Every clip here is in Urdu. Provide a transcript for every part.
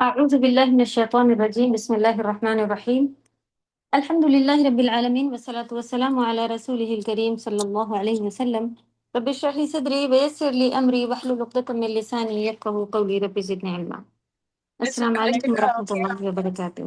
أعوذ بالله من الشيطان الرجيم بسم الله الرحمن الرحيم الحمد لله رب العالمين والصلاة والسلام على رسوله الكريم صلى الله عليه وسلم رب اشرح لي صدري ويسر لي أمري واحلل عقدة من لساني يفقهوا قولي رب زدني علما السلام عليكم ورحمة الله وبركاته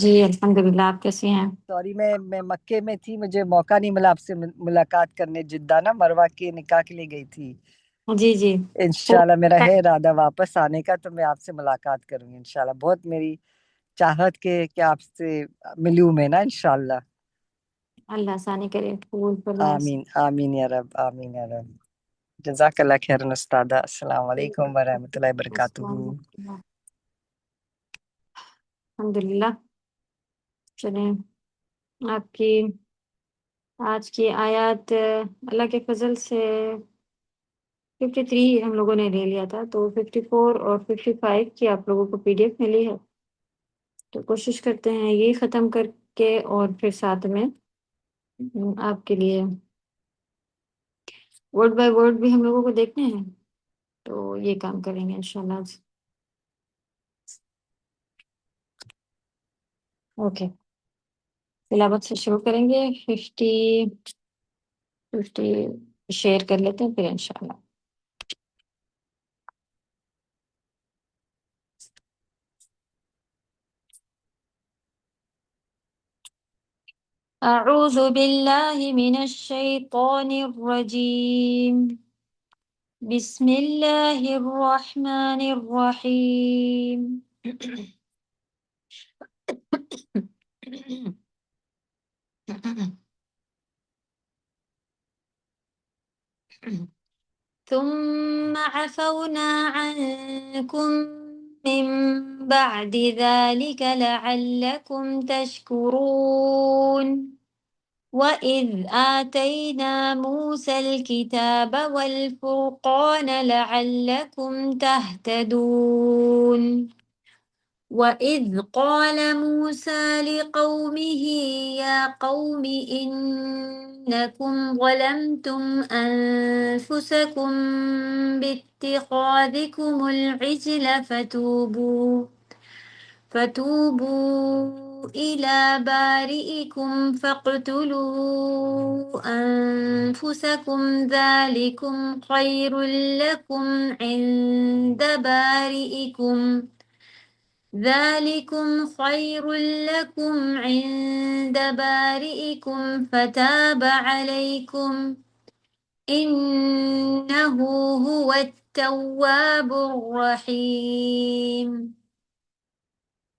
جی الحمدللہ آپ کیسے ہیں سوری میں مکے میں تھی، مجھے موقع نہیں ملا آپ سے ملاقات کرنے. جدہ نا مروہ کے نکاح کے لیے گئی تھی. جی جی انشاءاللہ میرا ہے ارادہ واپس آنے کا، تو میں آپ سے ملاقات کروں گی انشاءاللہ. بہت میری چاہت کہ آپ سے ملوں میں نا انشاءاللہ. اللہ آسانی کرے پھول پلاس آمین آمین یا رب، آمین یا رب. جزاک اللہ خیرن استاذہ. السلام علیکم ورحمۃ اللہ وبرکاتہ. الحمدللہ. چلیں آپ کی آج کی آیات اللہ کے فضل سے 53 ہم لوگوں نے لے لیا تھا، تو 54 اور 55 کی آپ لوگوں کو پی ڈی ایف ملی ہے، تو کوشش کرتے ہیں یہ ختم کر کے اور پھر ساتھ میں آپ کے لیے ورڈ بائی ورڈ بھی ہم لوگوں کو دیکھنے ہیں، تو یہ کام کریں گے انشاءاللہ آج. اوکے، تلاوت سے شروع کریں گے. 50 شیئر کر لیتے ہیں پھر انشاءاللہ. اعوذ باللہ من الشیطان الرجیم بسم اللہ الرحمن الرحیم. ثم عفونا عنكم من بعد ذلك لعلكم تشكرون. وإذ آتينا موسى الكتاب والفرقان لعلكم تهتدون. وإذ قال موسى لقومه يا قوم إنكم ظلمتم أنفسكم باتخاذكم العجل فتوبوا إلى بارئكم فاقتلوا أنفسكم ذلكم خير لكم عند بارئكم فتاب عليكم إنه هو التواب الرحيم.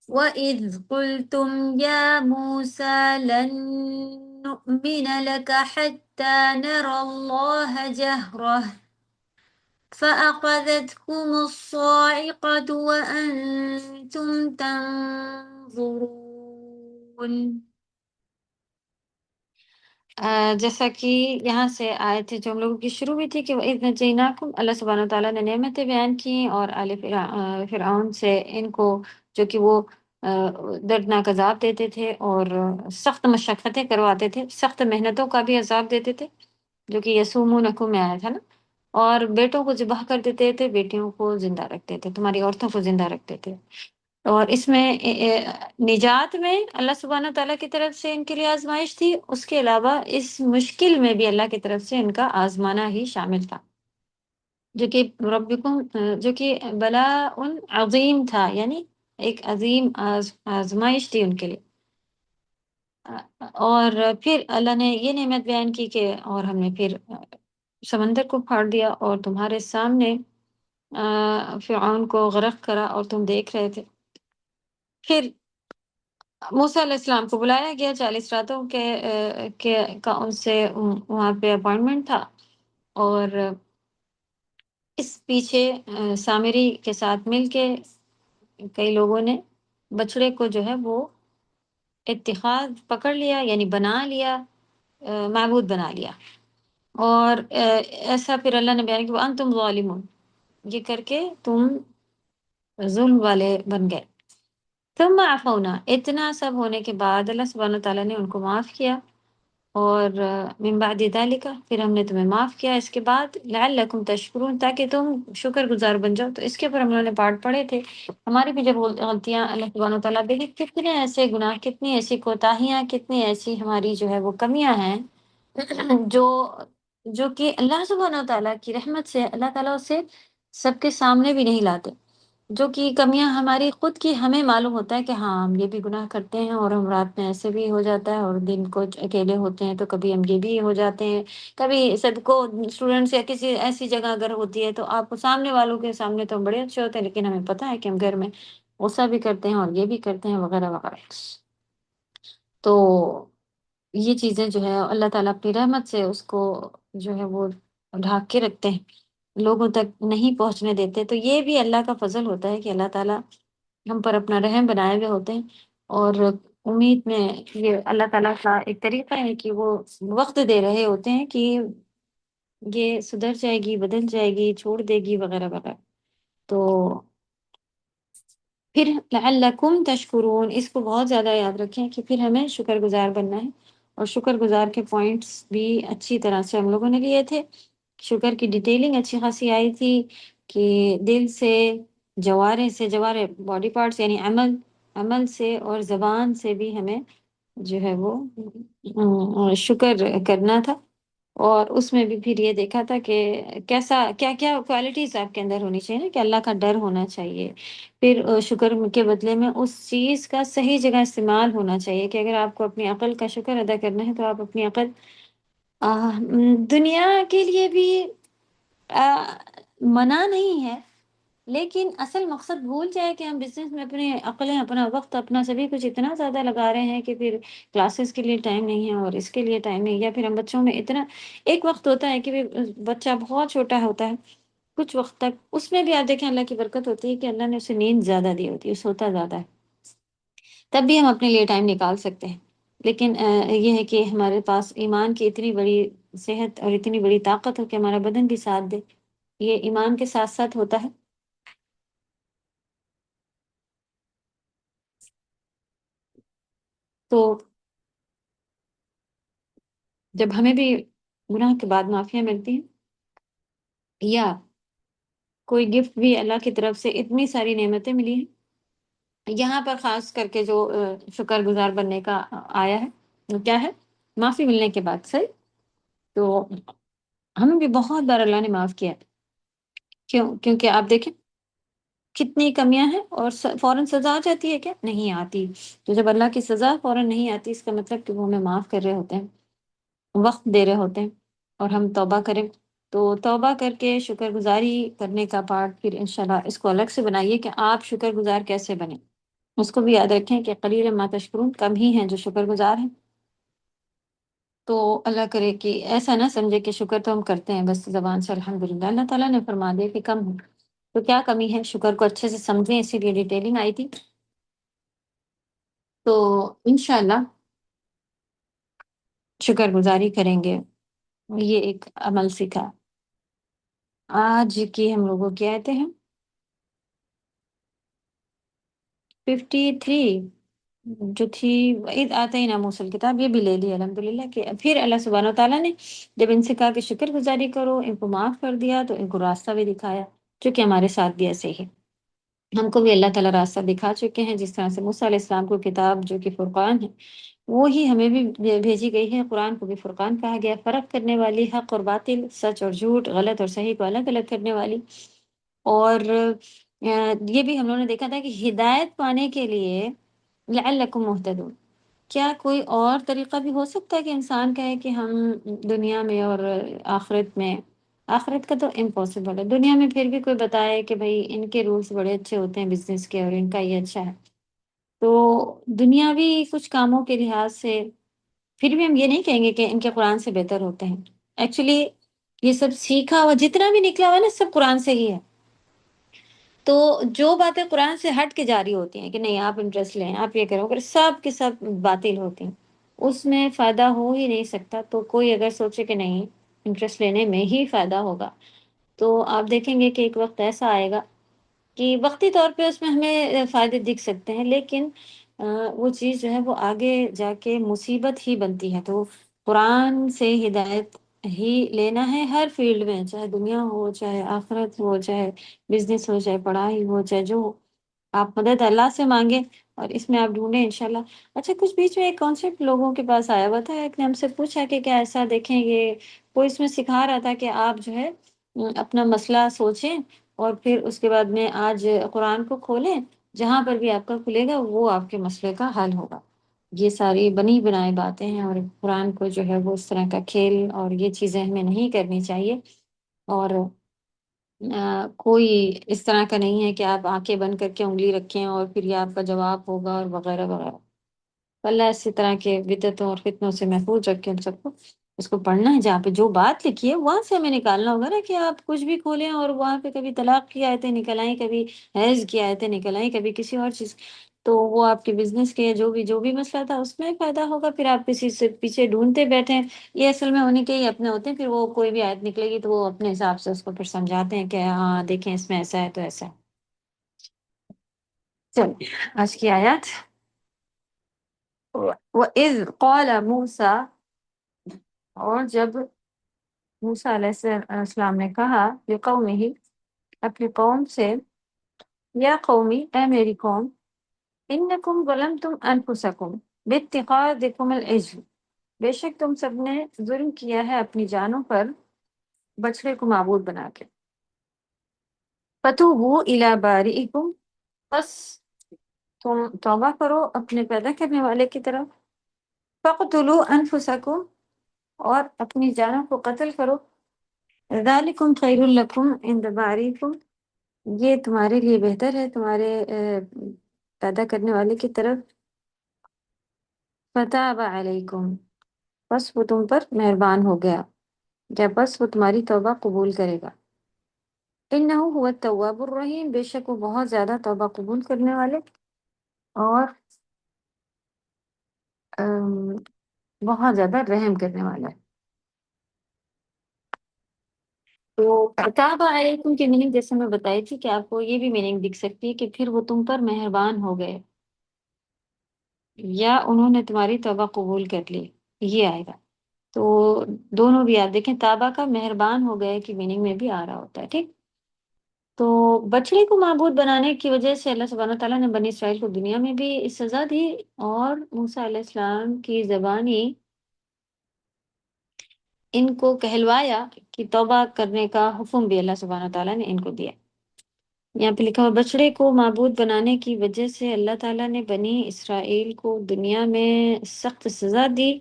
وإذ قلتم يا موسى لن نؤمن لك حتى نرى الله جهرة فأخذتكم الصاعقة وأنتم تنظرون. جیسا کہ یہاں سے آئے تھے جو ہم لوگوں کی شروع ہوئی تھی کہ وَإِذْ نَجَّيْنَاكُمْ، اللہ سبحانہ وتعالیٰ نے نعمتیں بیان کی اور آل فرعون سے ان کو جو کہ وہ دردناک عذاب دیتے تھے اور سخت مشقتیں کرواتے تھے، سخت محنتوں کا بھی عذاب دیتے تھے، جو کہ یسومونکم میں آیا تھا نا، اور بیٹوں کو ذبح کر دیتے تھے، بیٹیوں کو زندہ رکھتے تھے، تمہاری عورتوں کو زندہ رکھتے تھے. اور اس میں نجات میں اللہ سبحانہ تعالیٰ کی طرف سے ان کے لیے آزمائش تھی، اس کے علاوہ اس مشکل میں بھی اللہ کی طرف سے ان کا آزمانا ہی شامل تھا، جو کہ ربکم جو کہ بلاء عظیم تھا، یعنی ایک عظیم آزمائش تھی ان کے لیے. اور پھر اللہ نے یہ نعمت بیان کی کہ اور ہم نے پھر سمندر کو پھاڑ دیا اور تمہارے سامنے فرعون کو غرق کرا اور تم دیکھ رہے تھے. پھر موسیٰ علیہ السلام کو بلایا گیا 40 راتوں کا ان سے وہاں پہ اپوائنٹمنٹ تھا، اور اس پیچھے سامری کے ساتھ مل کے کئی لوگوں نے بچڑے کو جو ہے وہ اتخاذ پکڑ لیا، یعنی بنا لیا، معبود بنا لیا. اور ایسا پھر اللہ نے بیان کیا وَأَنْتُمْ ظَالِمُونَ، یہ کر کے تم ظلم والے بن گئے. ثم عفونا، اتنا سب ہونے کے بعد اللہ سبحانہ تعالیٰ نے ان کو معاف کیا. اور من بعد ذالک، پھر ہم نے تمہیں معاف کیا اس کے بعد، لعلکم تشکرون، تاکہ تم شکر گزار بن جاؤ۔ تو اس کے اوپر ہم لوگوں نے پارٹ پڑھے تھے، ہماری بھی جب غلطیاں اللہ سبحانہ وتعالیٰ دیکھیں کتنے ایسے گناہ، کتنی ایسی کوتاہیاں، کتنی ایسی ہماری جو ہے وہ کمیاں ہیں جو جو کہ اللہ سبحانہ وتعالیٰ کی رحمت سے اللہ تعالیٰ اسے سب کے سامنے بھی نہیں لاتے، جو کہ کمیاں ہماری خود کی ہمیں معلوم ہوتا ہے کہ ہاں ہم یہ بھی گناہ کرتے ہیں، اور ہم رات میں ایسے بھی ہو جاتا ہے، اور دن کو اکیلے ہوتے ہیں تو کبھی ہم یہ بھی ہو جاتے ہیں، کبھی سب کو اسٹوڈینٹس یا کسی ایسی جگہ اگر ہوتی ہے تو آپ کو سامنے والوں کے سامنے تو ہم بڑے اچھے ہوتے ہیں، لیکن ہمیں پتہ ہے کہ ہم گھر میں غصہ بھی کرتے ہیں اور یہ بھی کرتے ہیں وغیرہ وغیرہ۔ تو یہ چیزیں جو ہے اللہ تعالیٰ اپنی رحمت سے اس کو جو ہے وہ ڈھانک کے رکھتے ہیں، لوگوں تک نہیں پہنچنے دیتے۔ تو یہ بھی اللہ کا فضل ہوتا ہے کہ اللہ تعالیٰ ہم پر اپنا رحم بنائے ہوئے ہوتے ہیں، اور امید میں یہ اللہ تعالیٰ کا ایک طریقہ ہے کہ وہ وقت دے رہے ہوتے ہیں کہ یہ سدھر جائے گی، بدل جائے گی، چھوڑ دے گی وغیرہ وغیرہ۔ تو پھر لعلکم تشکرون، اس کو بہت زیادہ یاد رکھیں کہ پھر ہمیں شکر گزار بننا ہے، اور شکر گزار کے پوائنٹس بھی اچھی طرح سے ہم لوگوں نے لیے تھے، شکر کی ڈیٹیلنگ اچھی خاصی آئی تھی کہ دل سے، جوارے باڈی پارٹس یعنی عمل سے اور زبان سے بھی ہمیں جو ہے وہ شکر کرنا تھا، اور اس میں بھی پھر یہ دیکھا تھا کہ کیسا کیا کیا کوالٹیز آپ کے اندر ہونی چاہیے نا، کہ اللہ کا ڈر ہونا چاہیے، پھر شکر کے بدلے میں اس چیز کا صحیح جگہ استعمال ہونا چاہیے، کہ اگر آپ کو اپنی عقل کا شکر ادا کرنا ہے تو آپ اپنی عقل دنیا کے لیے بھی منع نہیں ہے، لیکن اصل مقصد بھول جائے کہ ہم بزنس میں اپنے عقلیں، اپنا وقت، اپنا سبھی کچھ اتنا زیادہ لگا رہے ہیں کہ پھر کلاسز کے لیے ٹائم نہیں ہے اور اس کے لیے ٹائم نہیں، یا پھر ہم بچوں میں اتنا، ایک وقت ہوتا ہے کہ بچہ بہت چھوٹا ہوتا ہے کچھ وقت تک، اس میں بھی آپ دیکھیں اللہ کی برکت ہوتی ہے کہ اللہ نے اسے نیند زیادہ دی ہوتی ہے، سوتا زیادہ ہے، تب بھی ہم اپنے لیے ٹائم نکال سکتے ہیں، لیکن یہ ہے کہ ہمارے پاس ایمان کی اتنی بڑی صحت اور اتنی بڑی طاقت ہو کہ ہمارا بدن بھی ساتھ دے، یہ ایمان کے ساتھ ساتھ ہوتا ہے۔ تو جب ہمیں بھی گناہ کے بعد معافیاں ملتی ہیں، یا کوئی گفٹ بھی اللہ کی طرف سے اتنی ساری نعمتیں ملی ہیں، یہاں پر خاص کر کے جو شکر گزار بننے کا آیا ہے وہ کیا ہے، معافی ملنے کے بعد صحیح، تو ہمیں بھی بہت بار اللہ نے معاف کیا ہے، کیونکہ آپ دیکھیں کتنی کمیاں ہیں، اور فوراً سزا آ جاتی ہے کیا؟ نہیں آتی۔ تو جب اللہ کی سزا فوراً نہیں آتی، اس کا مطلب کہ وہ ہمیں معاف کر رہے ہوتے ہیں، وقت دے رہے ہوتے ہیں، اور ہم توبہ کریں۔ تو توبہ کر کے شکر گزاری کرنے کا پارٹ پھر انشاءاللہ اس کو الگ سے بنائیے کہ آپ شکر گزار کیسے بنیں، اس کو بھی یاد رکھیں کہ قلیل ما تشکرون، کم ہی ہیں جو شکر گزار ہیں۔ تو اللہ کرے کہ ایسا نہ سمجھے کہ شکر تو ہم کرتے ہیں بس زبان سے الحمدللہ، اللہ تعالیٰ نے فرما دیا کہ کم ہو، تو کیا کمی ہے، شکر کو اچھے سے سمجھیں، اسی لیے ڈیٹیلنگ آئی تھی۔ تو انشاءاللہ شکر گزاری کریں گے، یہ ایک عمل سیکھا۔ آج کی ہم لوگوں کی آیتیں ہیں 53 جو تھی، وَإِذْ آتَيْنَا مُوسَى الْكِتَابَ، یہ بھی لے لی الحمدللہ، کہ پھر اللہ سبحانہ وتعالیٰ نے جب ان سے کہا کہ شکر گزاری کرو، ان کو معاف کر دیا، تو ان کو راستہ بھی دکھایا، جو کہ ہمارے ساتھ بھی ایسے ہی ہم کو بھی اللہ تعالیٰ راستہ دکھا چکے ہیں، جس طرح سے موسیٰ علیہ السلام کو کتاب جو کہ فرقان ہے، وہی ہمیں بھی بھیجی گئی ہے، قرآن کو بھی فرقان کہا گیا، فرق کرنے والی، حق اور باطل، سچ اور جھوٹ، غلط اور صحیح کو الگ الگ کرنے والی۔ اور یہ بھی ہم لوگوں نے دیکھا تھا کہ ہدایت پانے کے لیے لعلکم مہتدون، کیا کوئی اور طریقہ بھی ہو سکتا ہے کہ انسان کہے کہ ہم دنیا میں اور آخرت میں، آخرت کا تو امپاسبل ہے، دنیا میں پھر بھی کوئی بتائے کہ بھائی ان کے رولز بڑے اچھے ہوتے ہیں بزنس کے اور ان کا یہ اچھا ہے، تو دنیاوی کچھ کاموں کے لحاظ سے پھر بھی ہم یہ نہیں کہیں گے کہ ان کے قرآن سے بہتر ہوتے ہیں، ایکچولی یہ سب سیکھا ہوا جتنا بھی نکلا ہوا ہے نا، سب قرآن سے ہی ہے۔ تو جو باتیں قرآن سے ہٹ کے جاری ہوتی ہیں کہ نہیں آپ انٹرسٹ لیں، آپ یہ کرو، اگر سب کے سب باطل ہوتی ہیں، اس میں فائدہ ہو ہی نہیں سکتا۔ تو کوئی اگر سوچے کہ نہیں انٹرسٹ لینے میں ہی فائدہ ہوگا، تو آپ دیکھیں گے کہ ایک وقت ایسا آئے گا کہ وقتی طور پہ اس میں ہمیں فائدے دکھ سکتے ہیں، لیکن وہ چیز جو ہے وہ آگے جا کے مصیبت ہی بنتی ہے۔ تو قرآن سے ہدایت ہی لینا ہے ہر فیلڈ میں، چاہے دنیا ہو، چاہے آخرت ہو، چاہے بزنس ہو، چاہے پڑھائی ہو، چاہے جو ہو، آپ مدد اللہ سے مانگیں اور اس میں آپ ڈھونڈیں انشاءاللہ۔ اچھا، کچھ بیچ میں ایک کانسیپٹ لوگوں کے پاس آیا ہوا تھا، ایک نے ہم سے پوچھا کہ کیا ایسا دیکھیں یہ کوئی اس میں سکھا رہا تھا کہ آپ جو ہے اپنا مسئلہ سوچیں اور پھر اس کے بعد میں آج قرآن کو کھولیں، جہاں پر بھی آپ کا کھلے گا وہ آپ کے مسئلے کا حل ہوگا۔ یہ ساری بنی بنائی باتیں ہیں اور قرآن کو جو ہے وہ اس طرح کا کھیل اور یہ چیزیں ہمیں نہیں کرنی چاہیے، اور کوئی اس طرح کا نہیں ہے کہ آپ آنکھیں بند کر کے انگلی رکھیں اور پھر یہ آپ کا جواب ہوگا اور وغیرہ وغیرہ۔ اللہ اسی طرح کے بدعتوں اور فتنوں سے محفوظ رکھے ہم سب کو۔ اس کو پڑھنا ہے، جہاں پہ جو بات لکھی ہے وہاں سے ہمیں نکالنا ہوگا نا، کہ آپ کچھ بھی کھولیں اور وہاں پہ کبھی طلاق کی آیتیں نکل آئیں، کبھی حیض کی آیتیں نکل آئیں، کبھی کسی اور چیز، تو وہ آپ کے بزنس کے جو بھی مسئلہ تھا اس میں فائدہ ہوگا، پھر آپ کسی سے پیچھے ڈھونڈتے بیٹھیں۔ یہ اصل میں انہیں کے ہی اپنے ہوتے ہیں، پھر وہ کوئی بھی آیت نکلے گی تو وہ اپنے حساب سے اس کو پھر سمجھاتے ہیں کہ ہاں دیکھیں اس میں ایسا ہے تو ایسا ہے۔ چلیے آج کی آیات، وَإِذْ قَالَ مُوسَىٰ، اور جب موسیٰ علیہ السلام نے کہا لقومہ، اپنی قوم سے، یا قومی، اے میری قوم، انکم ظلمتم انفسکم باتخاذکم العجل، بے شک تم سب نے ظلم کیا ہے اپنی جانوں پر بچڑے کو معبود بنا کے، فتوبوا الی بارئکم، بس تم توبہ کرو اپنے پیدا کرنے والے کی طرف، فقتلوا انفسکم، اور اپنی جانوں کو قتل کرو، ذالکم خیر لکم عند بارئکم، یہ تمہارے لیے بہتر ہے تمہارے پیدا کرنے والے کی طرف، فتاب علیکم، بس وہ تم پر مہربان ہو گیا، یا بس وہ تمہاری توبہ قبول کرے گا، انہ هو التواب الرحیم، بے شک وہ بہت زیادہ توبہ قبول کرنے والے اور بہت زیادہ رحم کرنے والا ہے۔ تو فتاب علیکم کی میننگ جیسے میں بتائی تھی کہ آپ کو یہ بھی میننگ دکھ سکتی ہے کہ پھر وہ تم پر مہربان ہو گئے، یا انہوں نے تمہاری توبہ قبول کر لی، یہ آئے گا۔ تو دونوں بھی آپ دیکھیں، تابہ کا مہربان ہو گئے کی میننگ میں بھی آ رہا ہوتا ہے، ٹھیک۔ تو بچڑے کو معبود بنانے کی وجہ سے اللہ سبحانہ تعالیٰ نے بنی اسرائیل کو دنیا میں بھی سزا دی، اور موسیٰ علیہ السلام کی زبانی ان کو کہلوایا کہ توبہ کرنے کا حکم بھی اللہ سبحانہ تعالیٰ نے ان کو دیا۔ یہاں پہ لکھا ہوا بچڑے کو معبود بنانے کی وجہ سے اللہ تعالیٰ نے بنی اسرائیل کو دنیا میں سخت سزا دی،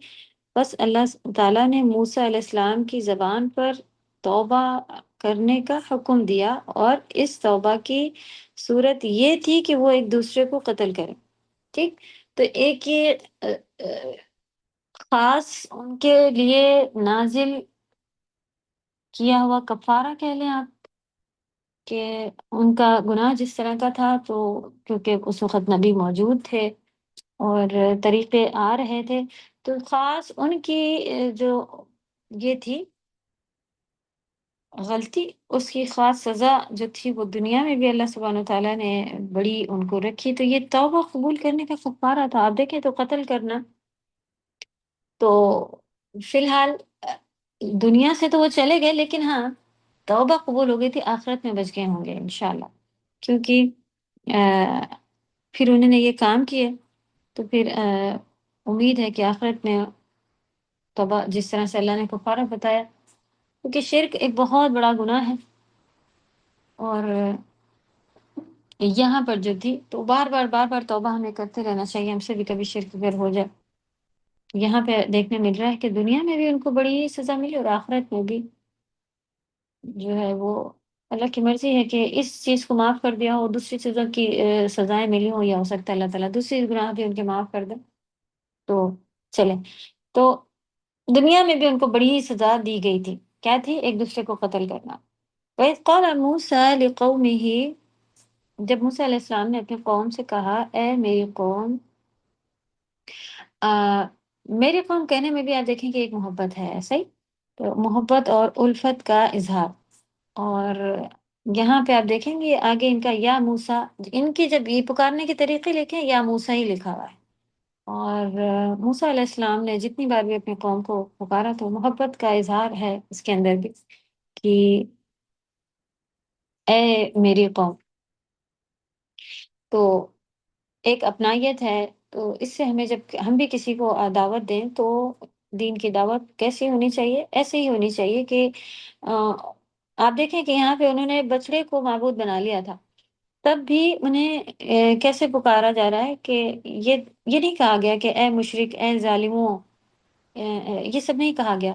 بس اللہ تعالیٰ نے موسیٰ علیہ السلام کی زبان پر توبہ کرنے کا حکم دیا، اور اس توبہ کی صورت یہ تھی کہ وہ ایک دوسرے کو قتل کریں، ٹھیک۔ تو ایک یہ خاص ان کے لیے نازل کیا ہوا کفارہ کہہ لیں آپ، کہ ان کا گناہ جس طرح کا تھا، تو کیونکہ اس وقت نبی موجود تھے اور طریقے آ رہے تھے، تو خاص ان کی جو یہ تھی غلطی، اس کی خاص سزا جو تھی وہ دنیا میں بھی اللہ سبحانہ تعالیٰ نے بڑی ان کو رکھی۔ تو یہ توبہ قبول کرنے کا کفارہ تھا۔ آپ دیکھیں تو قتل کرنا، تو فی الحال دنیا سے تو وہ چلے گئے، لیکن ہاں توبہ قبول ہو گئی تھی، آخرت میں بچ گئے ہوں گے انشاءاللہ، کیونکہ پھر انہوں نے یہ کام کیے، تو پھر امید ہے کہ آخرت میں توبہ جس طرح سے اللہ نے کفارہ بتایا، کیونکہ شرک ایک بہت بڑا گناہ ہے، اور یہاں پر جو تھی تو بار بار توبہ ہمیں کرتے رہنا چاہیے، ہم سے بھی کبھی شرک اگر ہو جائے۔ یہاں پہ دیکھنے مل رہا ہے کہ دنیا میں بھی ان کو بڑی سزا ملی اور آخرت میں بھی جو ہے وہ اللہ کی مرضی ہے کہ اس چیز کو معاف کر دیا ہو، دوسری چیزوں کی سزائیں ملی ہوں، یا ہو سکتا ہے اللہ تعالیٰ دوسری گناہ بھی ان کے معاف کر دے۔ تو چلیں، تو دنیا میں بھی ان کو بڑی سزا دی گئی تھی، کیا تھی؟ ایک دوسرے کو قتل کرنا۔ وَإِذْ قَالَ مُوسَىٰ لِقَوْمِهِ، جب موسیٰ علیہ السلام نے اپنی قوم سے کہا، اے میری قوم، میری قوم کہنے میں بھی آپ دیکھیں کہ ایک محبت ہے، صحیح؟ تو محبت اور الفت کا اظہار، اور یہاں پہ آپ دیکھیں گے آگے ان کا یا موسیٰ، ان کی جب یہ پکارنے کے طریقے لکھیں یا موسیٰ ہی لکھا ہوا ہے، اور موسیٰ علیہ السلام نے جتنی بار بھی اپنی قوم کو پکارا تو محبت کا اظہار ہے اس کے اندر بھی کہ اے میری قوم. تو ایک اپنائیت ہے. تو اس سے ہمیں جب ہم بھی کسی کو دعوت دیں تو دین کی دعوت کیسی ہونی چاہیے؟ ایسے ہی ہونی چاہیے کہ آ، آپ دیکھیں کہ یہاں پہ انہوں نے بچڑے کو معبود بنا لیا تھا، تب بھی انہیں کیسے پکارا جا رہا ہے کہ یہ نہیں کہا گیا کہ اے مشرک، اے ظالموں، یہ سب نہیں کہا گیا.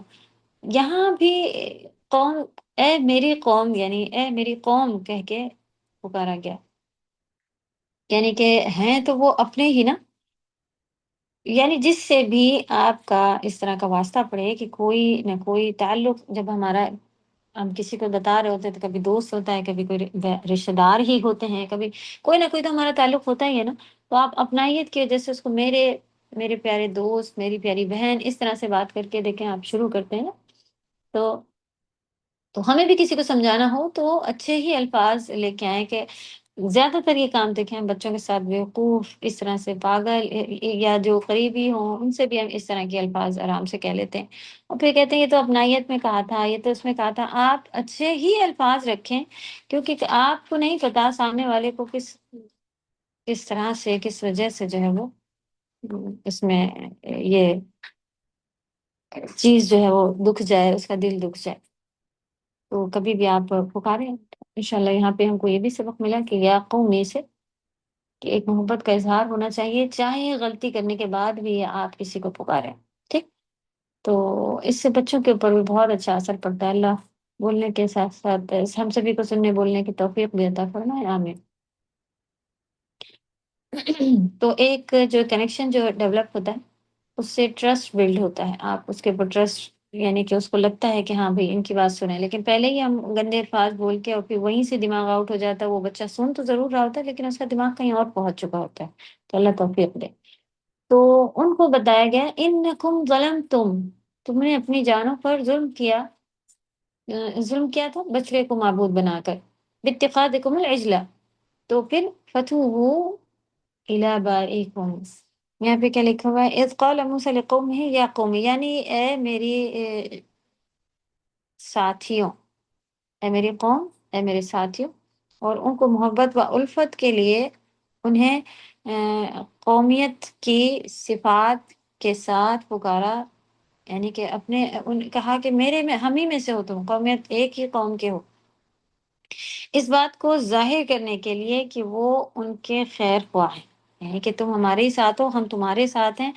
یہاں بھی قوم، اے میری قوم، یعنی اے میری قوم کہہ کے پکارا گیا. یعنی کہ ہیں تو وہ اپنے ہی نا، یعنی جس سے بھی آپ کا اس طرح کا واسطہ پڑے کہ کوئی نہ کوئی تعلق جب ہمارا، ہم کسی کو بتا رہے ہوتے ہیں تو کبھی دوست ہوتا ہے، کبھی کوئی رشتہ دار ہی ہوتے ہیں، کبھی کوئی نہ کوئی تو ہمارا تعلق ہوتا ہی ہے نا. تو آپ اپنائیت کی وجہ سے اس کو میرے پیارے دوست، میری پیاری بہن، اس طرح سے بات کر کے دیکھیں آپ شروع کرتے ہیں نا. تو ہمیں بھی کسی کو سمجھانا ہو تو اچھے ہی الفاظ لے کے آئیں. کہ زیادہ تر یہ کام دیکھیں ہم بچوں کے ساتھ بیوقوف، اس طرح سے پاگل، یا جو قریبی ہوں ان سے بھی ہم اس طرح کے الفاظ آرام سے کہہ لیتے ہیں، اور پھر کہتے ہیں یہ تو اپنائیت میں کہا تھا، یہ تو اس میں کہا تھا. آپ اچھے ہی الفاظ رکھیں، کیونکہ آپ کو نہیں پتا سامنے والے کو کس طرح سے، کس وجہ سے جو ہے وہ اس میں یہ چیز جو ہے وہ دکھ جائے، اس کا دل دکھ جائے. تو کبھی بھی آپ پکاریں. انشاءاللہ یہاں پہ ہم کو یہ بھی سبق ملا کہ یا قومی سے، کہ ایک محبت کا اظہار ہونا چاہیے چاہے غلطی کرنے کے بعد بھی آپ کسی کو پکاریں. ٹھیک. تو اس سے بچوں کے اوپر بھی بہت اچھا اثر پڑتا ہے. اللہ بولنے کے ساتھ ساتھ ہم سبھی کو سننے بولنے کی توفیق بھی عطا فرمائے. آمین. تو ایک جو کنیکشن جو ڈیولپ ہوتا ہے اس سے ٹرسٹ بلڈ ہوتا ہے. آپ اس کے اوپر ٹرسٹ، یعنی کہ اس کو لگتا ہے کہ ہاں بھائی ان کی بات سنیں. لیکن پہلے ہی ہم گندے الفاظ بول کے اور پھر وہیں سے دماغ آؤٹ ہو جاتا ہے. وہ بچہ سن تو ضرور رہا ہوتا ہے لیکن اس کا دماغ کہیں اور پہنچ چکا ہوتا ہے. تو اللہ توفیق دے. تو ان کو بتایا گیا انکم ظلمتم، تم نے اپنی جانوں پر ظلم کیا. ظلم کیا تھا؟ بچڑے کو معبود بنا کر. باتخاذکم العجلہ. تو پھر فتوبوا الی بارئکم. یہاں پہ کیا لکھا ہوا ہے؟ اذ قال موسیٰ لقومہ یا قوم، یعنی اے میری ساتھیوں، اے میری قوم، اے میرے ساتھیوں. اور ان کو محبت و الفت کے لیے انہیں قومیت کی صفات کے ساتھ پکارا. یعنی کہ کہا کہ میرے میں، ہم ہی میں سے ہو تم، قومیت ایک ہی قوم کے ہو. اس بات کو ظاہر کرنے کے لیے کہ وہ ان کے خیر خواہ ہیں، یعنی کہ تم ہمارے ہی ساتھ ہو، ہم تمہارے ساتھ ہیں.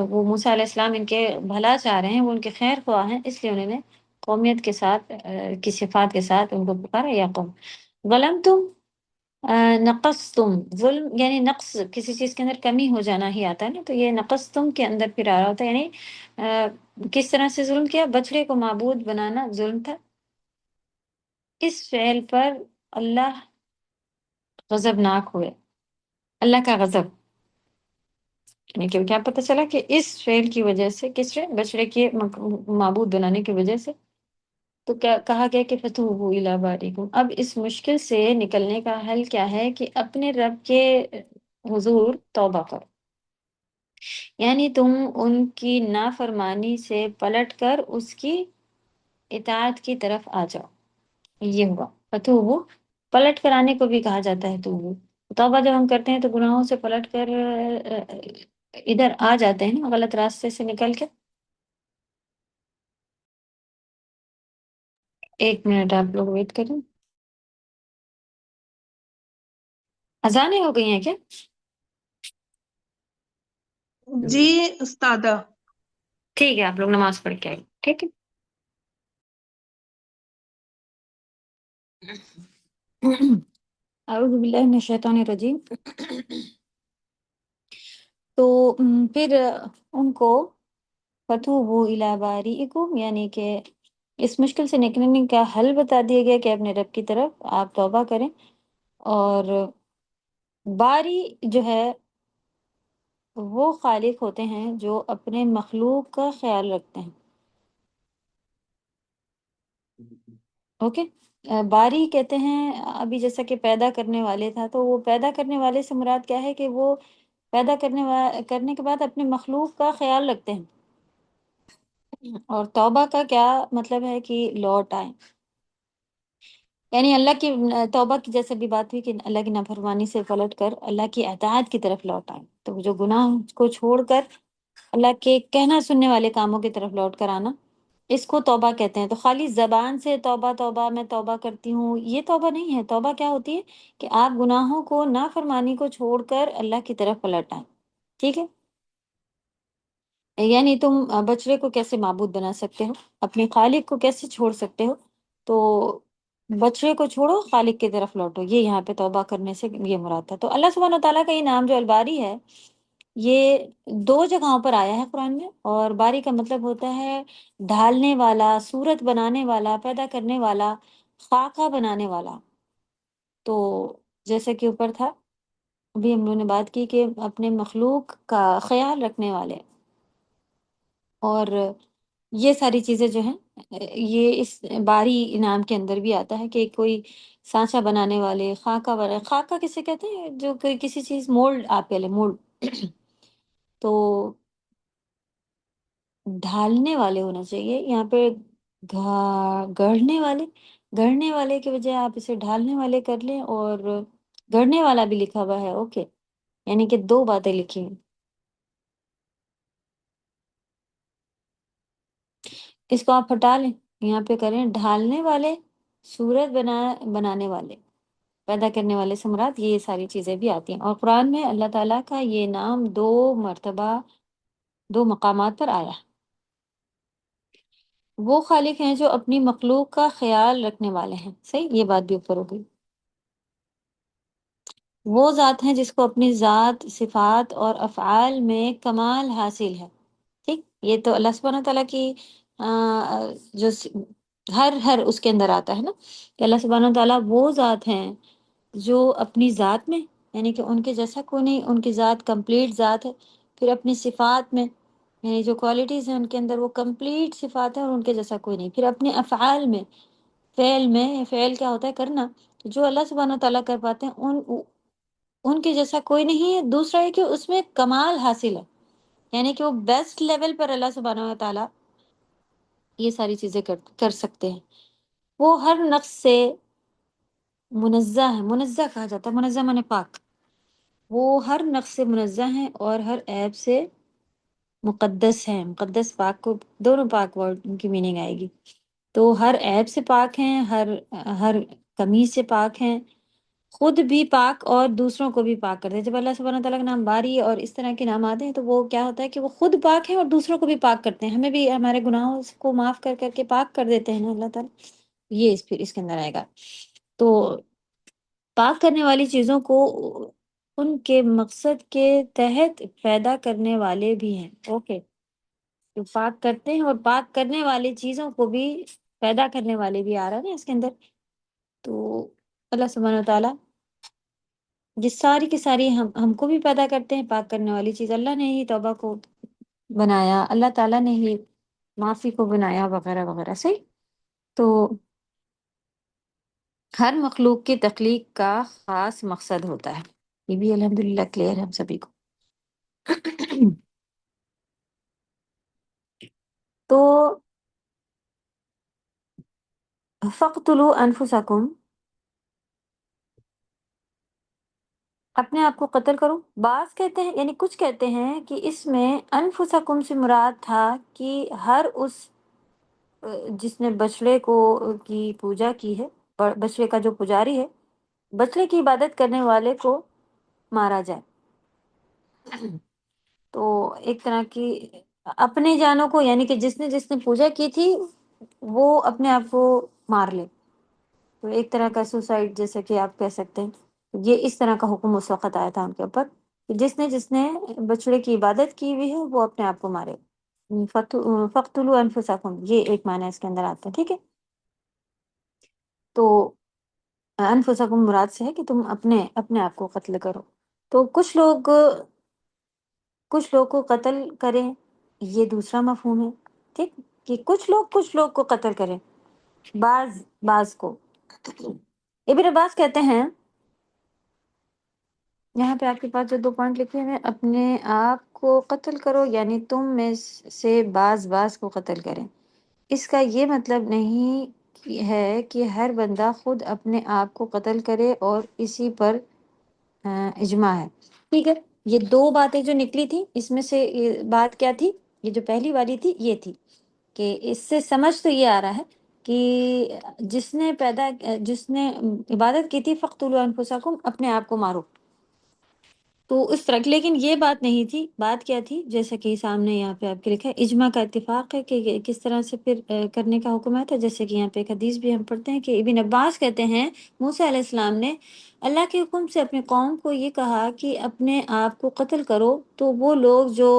وہ موسیٰ علیہ السلام ان کے بھلا چاہ رہے ہیں، وہ ان کے خیر خواہ ہیں، اس لیے انہوں نے قومیت کے ساتھ کی صفات کے ساتھ ان کو پکارا یا قوم. ظلمتم، نقص تم، ظلم یعنی نقص، کسی چیز کے اندر کمی ہو جانا ہی آتا ہے نا. تو یہ نقص تم کے اندر پھر آ رہا ہوتا ہے. یعنی کس طرح سے ظلم کیا؟ بچڑے کو معبود بنانا ظلم تھا. اس فعل پر اللہ غضبناک ہوئے. اللہ کا غضب، یعنی کہ کیا پتہ چلا کہ اس فعل کی وجہ سے، کس فعل؟ بچڑے کے معبود بنانے کی وجہ سے. تو کیا کہا گیا کہ فتوبوا الی بارئکم. اب اس مشکل سے نکلنے کا حل کیا ہے؟ کہ اپنے رب کے حضور توبہ کرو. یعنی تم ان کی نافرمانی سے پلٹ کر اس کی اطاعت کی طرف آ جاؤ. یہ ہوا فتوبوا. پلٹ کر آنے کو بھی کہا جاتا ہے توبہ. توبہ جب ہم کرتے ہیں تو گناہوں سے پلٹ کر ادھر آ جاتے ہیں نا، غلط راستے سے نکل کے. ایک منٹ آپ لوگ ویٹ کریں. اذانیں ہو گئی ہیں کیا؟ جی استاذہ. ٹھیک ہے، آپ لوگ نماز پڑھ کے آئیے. ٹھیک ہے. اعوذ باللہ من الشیطان الرجیم. تو پھر ان کو فتوبوا الی بارئکم، یعنی کہ اس مشکل سے نکلنے کا حل بتا دیا گیا کہ اپنے رب کی طرف آپ توبہ کریں. اور باری جو ہے وہ خالق ہوتے ہیں جو اپنے مخلوق کا خیال رکھتے ہیں. اوکے. باری کہتے ہیں ابھی جیسا کہ پیدا کرنے والے تھا، تو وہ پیدا کرنے والے سے مراد کیا ہے؟ کہ وہ پیدا کرنے کے بعد اپنے مخلوق کا خیال رکھتے ہیں۔ اور توبہ کا کیا مطلب ہے کہ لوٹ آئیں، یعنی اللہ کی توبہ کی جیسے بھی بات ہوئی کہ اللہ کی نافرمانی سے پلٹ کر اللہ کی اطاعت کی طرف لوٹ آئیں، تو جو گناہ کو چھوڑ کر اللہ کے کہنا سننے والے کاموں کی طرف لوٹ کر آنا، اس کو توبہ کہتے ہیں۔ تو خالی زبان سے توبہ توبہ میں توبہ کرتی ہوں، یہ توبہ نہیں ہے۔ توبہ کیا ہوتی ہے کہ آپ گناہوں کو، نافرمانی کو چھوڑ کر اللہ کی طرف پلٹ آئیں، ٹھیک ہے؟ یعنی تم بچڑے کو کیسے معبود بنا سکتے ہو، اپنے خالق کو کیسے چھوڑ سکتے ہو؟ تو بچڑے کو چھوڑو، خالق کی طرف لوٹو، یہ یہاں پہ توبہ کرنے سے یہ مراد تھا۔ تو اللہ سبحانہ وتعالیٰ کا یہ نام جو الباری ہے، یہ 2 جگہوں پر آیا ہے قرآن میں، اور باری کا مطلب ہوتا ہے ڈھالنے والا، صورت بنانے والا، پیدا کرنے والا، خاکہ بنانے والا۔ تو جیسے کہ اوپر تھا، ابھی ہم لوگوں نے بات کی کہ اپنے مخلوق کا خیال رکھنے والے، اور یہ ساری چیزیں جو ہیں یہ اس باری نام کے اندر بھی آتا ہے کہ کوئی سانچہ بنانے والے، خاکہ کسے کہتے ہیں؟ جو کوئی کسی چیز مولڈ، آپ کہہ لیں مولڈ تو ڈھالنے والے ہونا چاہیے یہاں پہ، گڑھنے والے کے بجائے آپ اسے ڈھالنے والے کر لیں، اور گڑھنے والا بھی لکھا ہوا ہے، اوکے، یعنی کہ 2 باتیں لکھی ہیں۔ اس کو آپ ہٹا لیں، یہاں پہ کریں ڈھالنے والے، صورت بنانے والے، پیدا کرنے والے سے مراد یہ ساری چیزیں بھی آتی ہیں۔ اور قرآن میں اللہ تعالیٰ کا یہ نام 2 مرتبہ 2 مقامات پر آیا ہے۔ وہ خالق ہیں جو اپنی مخلوق کا خیال رکھنے والے ہیں، صحیح، یہ بات بھی اوپر ہو گئی۔ وہ ذات ہیں جس کو اپنی ذات، صفات اور افعال میں کمال حاصل ہے، ٹھیک، یہ تو اللہ سبحانہ تعالیٰ کی جو ہر اس کے اندر آتا ہے نا، کہ اللہ سبحانہ تعالیٰ وہ ذات ہیں جو اپنی ذات میں، یعنی کہ ان کے جیسا کوئی نہیں، ان کی ذات کمپلیٹ ذات ہے، پھر اپنی صفات میں، یعنی جو کوالٹیز ہیں ان کے اندر وہ کمپلیٹ صفات ہیں اور ان کے جیسا کوئی نہیں، پھر اپنے افعال میں، فعل کیا ہوتا ہے؟ کرنا، جو اللہ سبحانہ تعالیٰ کر پاتے ہیں ان کے جیسا کوئی نہیں ہے۔ دوسرا ہے کہ اس میں کمال حاصل ہے، یعنی کہ وہ بیسٹ لیول پر اللہ سبحانہ تعالیٰ یہ ساری چیزیں کر سکتے ہیں۔ وہ ہر نقص سے منزہ ہے، منزہ کہا جاتا ہے، منزہ مانے پاک، وہ ہر نقص سے منزہ ہیں اور ہر عیب سے مقدس ہیں۔ مقدس، پاک کو دونوں پاک ورڈ کی میننگ آئے گی، تو ہر عیب سے پاک ہیں، ہر کمی سے پاک ہیں، خود بھی پاک اور دوسروں کو بھی پاک کرتے ہیں۔ جب اللہ سبحانہ تعالیٰ کا نام باری اور اس طرح کے نام آتے ہیں تو وہ کیا ہوتا ہے کہ وہ خود پاک ہیں اور دوسروں کو بھی پاک کرتے ہیں، ہمیں بھی ہمارے گناہوں کو معاف کر کر کے پاک کر دیتے ہیں نا اللہ تعالیٰ، یہ پھر اس کے اندر آئے گا۔ تو پاک کرنے والی چیزوں کو ان کے مقصد کے تحت پیدا کرنے والے بھی ہیں، اوکے، جو پاک کرتے ہیں اور پاک کرنے والی چیزوں کو بھی پیدا کرنے والے بھی آ رہا ہے نا اس کے اندر۔ تو اللہ سبحانہ تعالیٰ جس ساری کی ساری ہم کو بھی پیدا کرتے ہیں، پاک کرنے والی چیز اللہ نے ہی توبہ کو بنایا، اللہ تعالیٰ نے ہی معافی کو بنایا، وغیرہ وغیرہ، صحیح۔ تو ہر مخلوق کی تخلیق کا خاص مقصد ہوتا ہے، یہ بھی الحمدللہ کلیئر ہے ہم سبھی کو۔ تو فَاقْتُلُوا أَنفُسَكُمْ، اپنے آپ کو قتل کرو۔ بعض کہتے ہیں، یعنی کچھ کہتے ہیں کہ اس میں انفسکم سے مراد تھا کہ ہر اس جس نے بچڑے کو کی پوجا کی ہے، بچڑے کا جو پجاری ہے، بچڑے کی عبادت کرنے والے کو مارا جائے۔ تو ایک طرح کی اپنے جانوں کو، یعنی کہ جس نے پوجا کی تھی وہ اپنے آپ کو مار لے، تو ایک طرح کا سوسائڈ جیسے کہ آپ کہہ سکتے ہیں، یہ اس طرح کا حکم اس وقت آیا تھا ان کے اوپر کہ جس نے بچڑے کی عبادت کی ہوئی ہے وہ اپنے آپ کو مارے۔ فَاقْتُلُوا أَنفُسَكُمْ، یہ ایک معنی اس کے اندر آتا ہے، ٹھیک ہے۔ تو انفسکم مراد سے ہے کہ تم اپنے آپ کو قتل کرو۔ تو کچھ لوگ کو قتل کریں، یہ دوسرا مفہوم ہے، ٹھیک، کہ کچھ لوگ کو قتل کریں، بعض کو۔ ابن عباس کہتے ہیں یہاں پہ آپ کے پاس جو 2 پوائنٹ لکھے ہوئے ہیں، اپنے آپ کو قتل کرو، یعنی تم میں سے بعض کو قتل کریں۔ اس کا یہ مطلب نہیں ہے کہ ہر بندہ خود اپنے آپ کو قتل کرے اور اسی پر اجماع ہے، ٹھیک ہے۔ یہ 2 باتیں جو نکلی تھی، اس میں سے یہ بات کیا تھی؟ یہ جو پہلی والی تھی یہ تھی کہ اس سے سمجھ تو یہ آ رہا ہے کہ جس نے عبادت کی تھی فَاقْتُلُوا أَنفُسَكُمْ، اپنے آپ کو مارو، تو اس طرح کی۔ لیکن یہ بات نہیں تھی، بات کیا تھی؟ جیسا کہ سامنے یہاں پہ آپ کے لکھا ہے، اجماع کا اتفاق ہے کہ کس طرح سے پھر کرنے کا حکم آتا ہے۔ جیسے کہ یہاں پہ ایک حدیث بھی ہم پڑھتے ہیں کہ ابن عباس کہتے ہیں موسیٰ علیہ السلام نے اللہ کے حکم سے اپنی قوم کو یہ کہا کہ اپنے آپ کو قتل کرو، تو وہ لوگ جو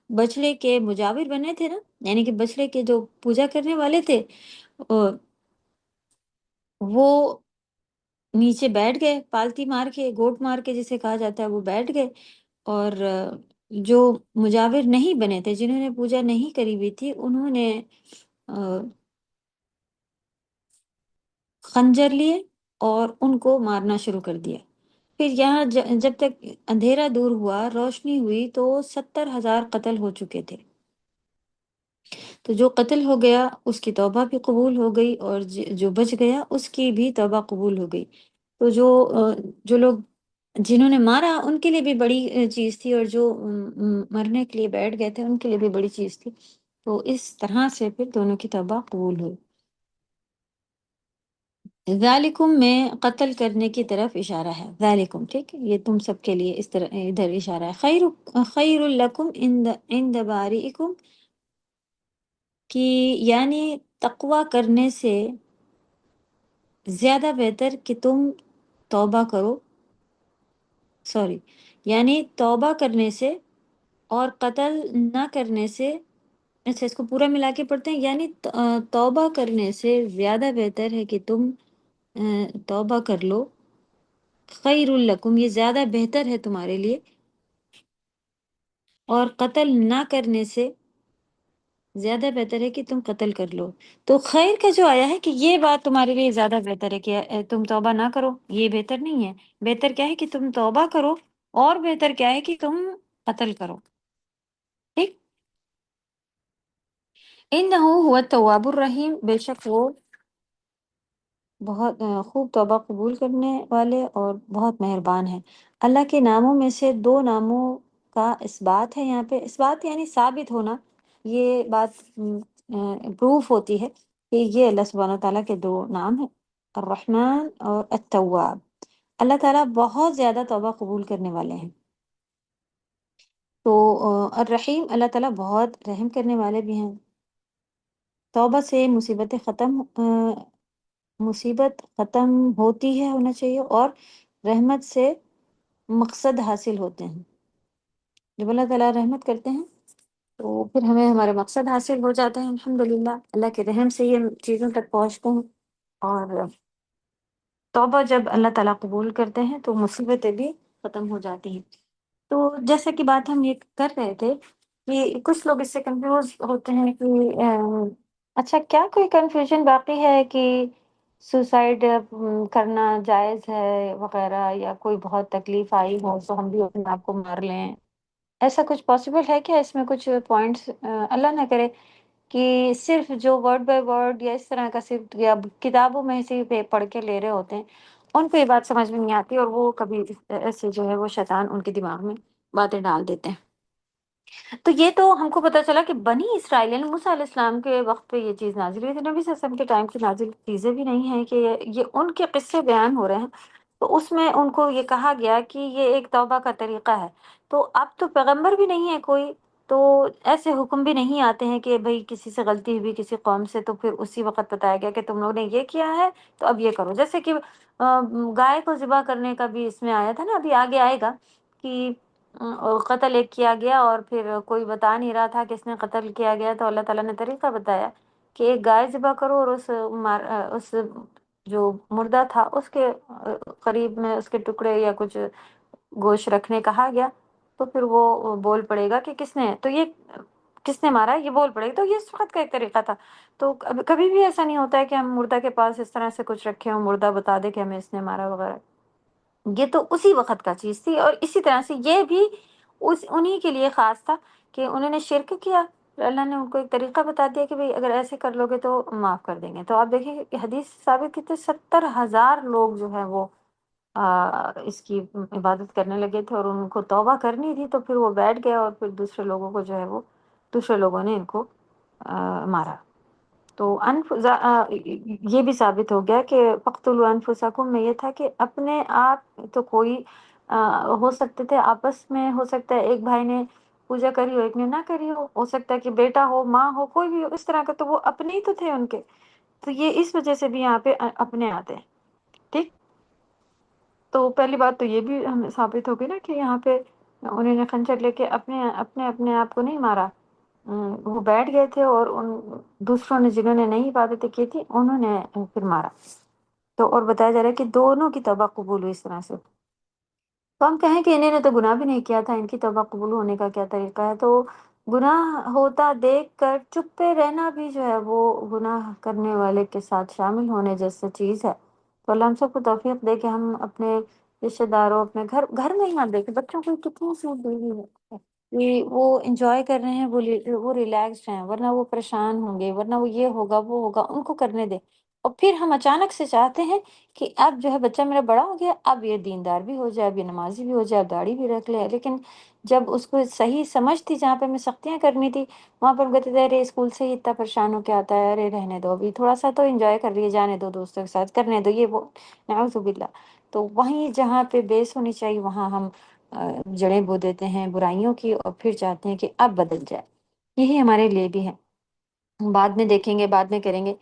بچڑے کے مجاور بنے تھے نا، یعنی کہ بچڑے کے جو پوجا کرنے والے تھے، وہ نیچے بیٹھ گئے، پالتی مار کے، گوٹ مار کے جسے کہا جاتا ہے، وہ بیٹھ گئے۔ اور جو مجاور نہیں بنے تھے، جنہوں نے پوجا نہیں کری ہوئی تھی، انہوں نے خنجر لیے اور ان کو مارنا شروع کر دیا۔ پھر یہاں جب تک اندھیرا دور ہوا، روشنی ہوئی، تو 70,000 قتل ہو چکے تھے۔ تو جو قتل ہو گیا اس کی توبہ بھی قبول ہو گئی، اور جو بچ گیا اس کی بھی توبہ قبول ہو گئی۔ تو جو لوگ جنہوں نے مارا ان کے لیے بھی بڑی چیز تھی، اور جو مرنے کے لیے بیٹھ گئے تھے ان کے لیے بھی بڑی چیز تھی۔ تو اس طرح سے پھر دونوں کی توبہ قبول ہوئی۔ ذالکم میں قتل کرنے کی طرف اشارہ ہے، ذالکم، ٹھیک ہے، یہ تم سب کے لیے اس طرح ادھر اشارہ ہے۔ خیر لکم عند بارئکم، کہ یعنی تقوی کرنے سے زیادہ بہتر کہ تم توبہ کرو، یعنی توبہ کرنے سے اور قتل نہ کرنے سے، اچھا اس کو پورا ملا کے پڑھتے ہیں، یعنی توبہ کرنے سے زیادہ بہتر ہے کہ تم توبہ کر لو، خیر لکم، یہ زیادہ بہتر ہے تمہارے لیے، اور قتل نہ کرنے سے زیادہ بہتر ہے کہ تم قتل کر لو۔ تو خیر کا جو آیا ہے کہ یہ بات تمہارے لیے زیادہ بہتر ہے کہ تم توبہ نہ کرو، یہ بہتر نہیں ہے۔ بہتر کیا ہے کہ تم توبہ کرو، اور بہتر کیا ہے کہ تم قتل کرو، ٹھیک۔ انہ هو التواب الرحیم، بے شک وہ بہت خوب توبہ قبول کرنے والے اور بہت مہربان ہے۔ اللہ کے ناموں میں سے 2 ناموں کا اس بات ہے، یہاں پہ اس بات یعنی ثابت ہونا، یہ بات پروف ہوتی ہے کہ یہ اللہ سبحانہ تعالیٰ کے 2 نام ہیں، الرحمن اور التواب۔ اللہ تعالیٰ بہت زیادہ توبہ قبول کرنے والے ہیں۔ تو الرحیم، اللہ تعالیٰ بہت رحم کرنے والے بھی ہیں۔ توبہ سے مصیبت ختم ہوتی ہے، ہونا چاہیے، اور رحمت سے مقصد حاصل ہوتے ہیں۔ جب اللہ تعالیٰ رحمت کرتے ہیں تو پھر ہمیں ہمارے مقصد حاصل ہو جاتے ہیں، الحمدللہ اللہ کے رحم سے یہ چیزوں تک پہنچتے ہیں۔ اور توبہ جب اللہ تعالیٰ قبول کرتے ہیں تو مصیبتیں بھی ختم ہو جاتی ہیں۔ تو جیسا کہ بات ہم یہ کر رہے تھے کہ کچھ لوگ اس سے کنفیوز ہوتے ہیں کہ اچھا کیا کوئی کنفیوژن باقی ہے کہ سوسائڈ کرنا جائز ہے وغیرہ، یا کوئی بہت تکلیف آئی ہو تو ہم بھی اپنے آپ کو مار لیں، ایسا کچھ پاسبل ہے کیا؟ اس میں کچھ پوائنٹس اللہ نہ کرے کہ صرف جو ورڈ بائی ورڈ یا اس طرح کا صرف یا کتابوں میں سے پڑھ کے لے رہے ہوتے ہیں، ان کو یہ بات سمجھ میں نہیں آتی، اور وہ کبھی ایسے جو ہے وہ شیطان ان کے دماغ میں باتیں ڈال دیتے ہیں۔ تو یہ تو ہم کو پتہ چلا کہ بنی اسرائیل یعنی موسیٰ علیہ السلام کے وقت پہ یہ چیز نازل ہوئی تھی، نبی صلی اللہ علیہ وسلم کے ٹائم کی نازل چیزیں بھی نہیں ہیں، کہ یہ ان کے قصے بیان ہو رہے ہیں، تو اس میں ان کو یہ کہا گیا کہ یہ ایک توبہ کا طریقہ ہے۔ تو اب تو پیغمبر بھی نہیں ہے کوئی، تو ایسے حکم بھی نہیں آتے ہیں کہ بھئی کسی سے غلطی ہوئی کسی قوم سے تو پھر اسی وقت بتایا گیا کہ تم لوگوں نے یہ کیا ہے تو اب یہ کرو۔ جیسے کہ گائے کو ذبح کرنے کا بھی اس میں آیا تھا نا، ابھی آگے آئے گا کہ قتل ایک کیا گیا اور پھر کوئی بتا نہیں رہا تھا کہ اس نے قتل کیا گیا، تو اللہ تعالیٰ نے طریقہ بتایا کہ ایک گائے ذبح کرو، اور اس جو مردہ تھا اس کے قریب میں اس کے ٹکڑے یا کچھ گوشت رکھنے کہا گیا، تو پھر وہ بول پڑے گا کہ کس نے مارا، یہ بول پڑے گا۔ تو یہ اس وقت کا ایک طریقہ تھا۔ تو کبھی بھی ایسا نہیں ہوتا ہے کہ ہم مردہ کے پاس اس طرح سے کچھ رکھے ہوں، مردہ بتا دے کہ ہمیں اس نے مارا وغیرہ، یہ تو اسی وقت کا چیز تھی، اور اسی طرح سے یہ بھی انہی کے لیے خاص تھا کہ انہوں نے شرک کیا، اللہ نے ان کو ایک طریقہ بتا دیا کہ بھئی اگر ایسے کر لو گے تو معاف کر دیں گے۔ تو آپ دیکھیں کہ حدیث ثابت کی 70,000 لوگ جو ہیں وہ اس کی عبادت کرنے لگے تھے، اور ان کو توبہ کرنی تھی، تو پھر وہ بیٹھ گئے، اور پھر دوسرے لوگوں کو جو ہے وہ دوسرے لوگوں نے ان کو مارا۔ تو یہ بھی ثابت ہو گیا کہ فقتلوا انفسکم میں یہ تھا کہ اپنے آپ تو کوئی ہو سکتے تھے آپس میں، ہو سکتا ہے ایک بھائی نے پوجا کری ہو ایک نے نہ کری ہو سکتا ہے کہ بیٹا ہو ماں ہو کوئی بھی ہو اس طرح کا، تو وہ اپنے ہی تو تھے ان کے، تو یہ اس وجہ سے بھی یہاں پہ اپنے آتے ہیں۔ ٹھیک، تو پہلی بات تو یہ بھی ہمیں ثابت ہو گئی نا کہ یہاں پہ انہوں نے خنجر لے کے اپنے آپ کو نہیں مارا، وہ بیٹھ گئے تھے، اور ان دوسروں نے جنہوں نے نہیں عبادتیں کی تھی انہوں نے پھر مارا۔ تو اور بتایا جا رہا ہے کہ دونوں کی توبہ قبول ہوئی اس طرح سے۔ تو ہم کہیں کہ انہوں نے تو گناہ بھی نہیں کیا تھا، ان کی توبہ قبول ہونے کا کیا طریقہ ہے؟ تو گناہ ہوتا دیکھ کر چپ پہ رہنا بھی جو ہے وہ گناہ کرنے والے کے ساتھ شامل ہونے جیسا چیز ہے۔ تو اللہ ہم سب کو توفیق دے کہ ہم اپنے رشتے داروں، اپنے گھر میں ہی ہم دیکھیں بچوں کو کتنی چھوٹ دی ہوئی ہے کہ وہ انجوائے کر رہے ہیں، وہ ریلیکسڈ ہیں، ورنہ وہ پریشان ہوں گے، ورنہ وہ یہ ہوگا وہ ہوگا، ان کو کرنے دیں۔ اور پھر ہم اچانک سے چاہتے ہیں کہ اب جو ہے بچہ میرا بڑا ہو گیا، اب یہ دیندار بھی ہو جائے، اب یہ نمازی بھی ہو جائے، اب داڑھی بھی رکھ لے، لیکن جب اس کو صحیح سمجھ تھی جہاں پہ ہمیں سختیاں کرنی تھی وہاں پر ہم کہتے تھے ارے اسکول سے ہی اتنا پریشان ہو کے آتا ہے، ارے رہنے دو ابھی تھوڑا سا تو انجوائے کر لیے، جانے دو دوستوں کے ساتھ، کرنے دو یہ وہ، نعوذ باللہ۔ تو وہیں جہاں پہ بیس ہونی چاہیے وہاں ہم جڑیں بو دیتے ہیں برائیوں کی، اور پھر چاہتے ہیں کہ اب بدل جائے۔ یہی ہمارے لیے بھی ہے، بعد میں دیکھیں گے، بعد میں کریں گے،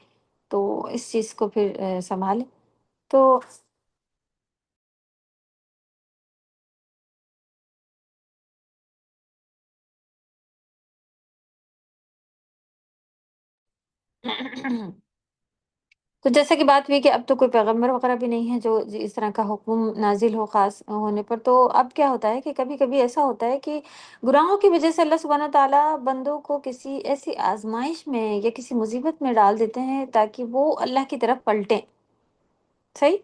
تو اس چیز کو پھر سنبھالیں۔ تو تو جیسا کہ بات ہوئی کہ اب تو کوئی پیغمبر وغیرہ بھی نہیں ہے جو اس طرح کا حکم نازل ہو خاص ہونے پر، تو اب کیا ہوتا ہے کہ کبھی کبھی ایسا ہوتا ہے کہ گناہوں کی وجہ سے اللہ سبحانہ تعالیٰ بندوں کو کسی ایسی آزمائش میں یا کسی مصیبت میں ڈال دیتے ہیں تاکہ وہ اللہ کی طرف پلٹیں، صحیح،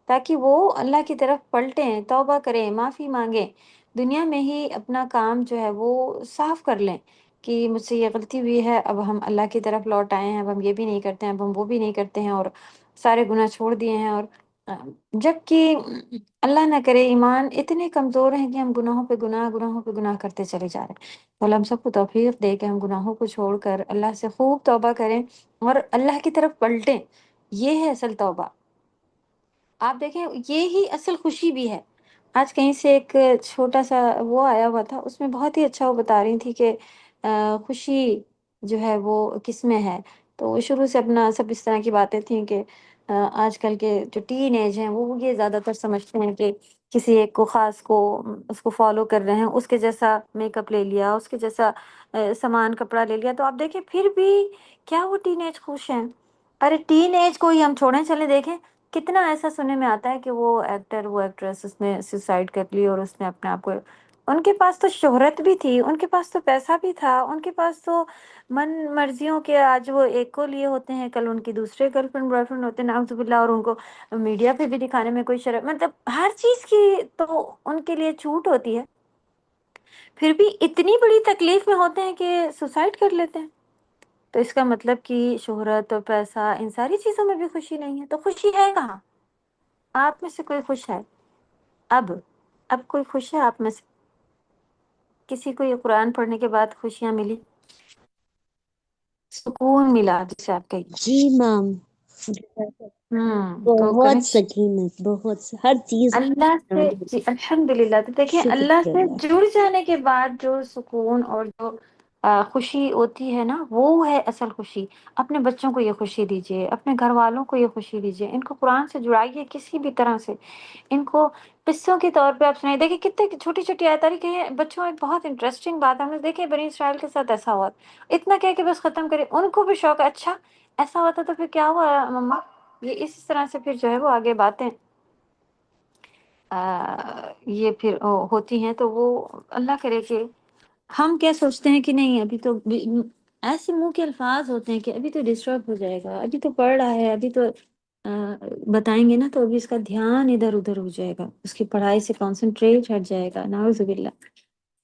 تاکہ وہ اللہ کی طرف پلٹیں، توبہ کریں، معافی مانگیں، دنیا میں ہی اپنا کام جو ہے وہ صاف کر لیں کہ مجھ سے یہ غلطی ہوئی ہے، اب ہم اللہ کی طرف لوٹ آئے ہیں، اب ہم یہ بھی نہیں کرتے ہیں، اب ہم وہ بھی نہیں کرتے ہیں، اور سارے گناہ چھوڑ دیے ہیں۔ اور جب کہ اللہ نہ کرے ایمان اتنے کمزور ہیں کہ ہم گناہوں پہ گناہ کرتے چلے جا رہے ہیں۔ تو اللہ ہم سب کو توفیق دے کہ ہم گناہوں کو چھوڑ کر اللہ سے خوب توبہ کریں اور اللہ کی طرف پلٹیں، یہ ہے اصل توبہ۔ آپ دیکھیں یہ ہی اصل خوشی بھی ہے۔ آج کہیں سے ایک چھوٹا سا وہ آیا ہوا تھا، اس میں بہت ہی اچھا وہ بتا رہی تھی کہ خوشی جو ہے وہ کس میں ہے۔ تو شروع سے اپنا سب اس طرح کی باتیں تھیں کہ آج کل کے جو ٹین ایج ہیں وہ یہ زیادہ تر سمجھتے ہیں کہ کسی ایک کو خاص کو اس کو فالو کر رہے ہیں، اس کے جیسا میک اپ لے لیا، اس کے جیسا سامان کپڑا لے لیا، تو آپ دیکھیں پھر بھی کیا وہ ٹین ایج خوش ہیں؟ ارے ٹین ایج کو ہی ہم چھوڑیں، چلے دیکھیں کتنا ایسا سننے میں آتا ہے کہ وہ ایکٹر وہ ایکٹریس اس نے سوسائڈ کر لی، اور اس نے اپنے آپ کو، ان کے پاس تو شہرت بھی تھی، ان کے پاس تو پیسہ بھی تھا، ان کے پاس تو من مرضیوں کے، آج وہ ایک کو لیے ہوتے ہیں کل ان کی دوسرے گرل فرینڈ بوائے فرینڈ ہوتے ہیں نعوذ باللہ، اور ان کو میڈیا پہ بھی دکھانے میں کوئی شرم، مطلب ہر چیز کی تو ان کے لیے چھوٹ ہوتی ہے، پھر بھی اتنی بڑی تکلیف میں ہوتے ہیں کہ سوسائڈ کر لیتے ہیں۔ تو اس کا مطلب کہ شہرت اور پیسہ ان ساری چیزوں میں بھی خوشی نہیں ہے، تو خوشی ہے کہاں؟ آپ میں سے کوئی خوش ہے؟ اب کوئی خوش ہے آپ میں سے؟ کسی کو یہ قرآن پڑھنے کے بعد خوشیاں ملی، سکون ملا جسے آپ کہیے؟ جی میم، تو بہت کنیکشن سکینت، بہت ہر چیز اللہ سے، جی الحمدللہ۔ تو دیکھیں اللہ شکر سے اللہ۔ جڑ جانے کے بعد جو سکون اور جو خوشی ہوتی ہے نا، وہ ہے اصل خوشی۔ اپنے بچوں کو یہ خوشی دیجیے، اپنے گھر والوں کو یہ خوشی دیجیے، ان کو قرآن سے جڑائیے کسی بھی طرح سے، ان کو قصوں کے طور پہ آپ سنائیں۔ دیکھیں کتنے چھوٹی چھوٹی آیت کہ بچوں ایک بہت انٹرسٹنگ بات ہم نے دیکھیں بنی اسرائیل کے ساتھ ایسا ہوا، اتنا کہہ کے بس ختم کرے، ان کو بھی شوق ہے، اچھا ایسا ہوتا تو پھر کیا ہوا مما؟ یہ اس طرح سے پھر جو ہے وہ آگے باتیں یہ پھر ہوتی ہیں۔ تو وہ اللہ کرے کہ ہم کیا سوچتے ہیں کہ نہیں ابھی تو ایسے منہ کے الفاظ ہوتے ہیں کہ ابھی تو ڈسٹرب ہو جائے گا، ابھی تو پڑھ رہا ہے، ابھی تو بتائیں گے نا تو ابھی اس کا دھیان ادھر ادھر ہو جائے گا، اس کی پڑھائی سے کنسنٹریٹ ہٹ جائے گا، نعوذ باللہ۔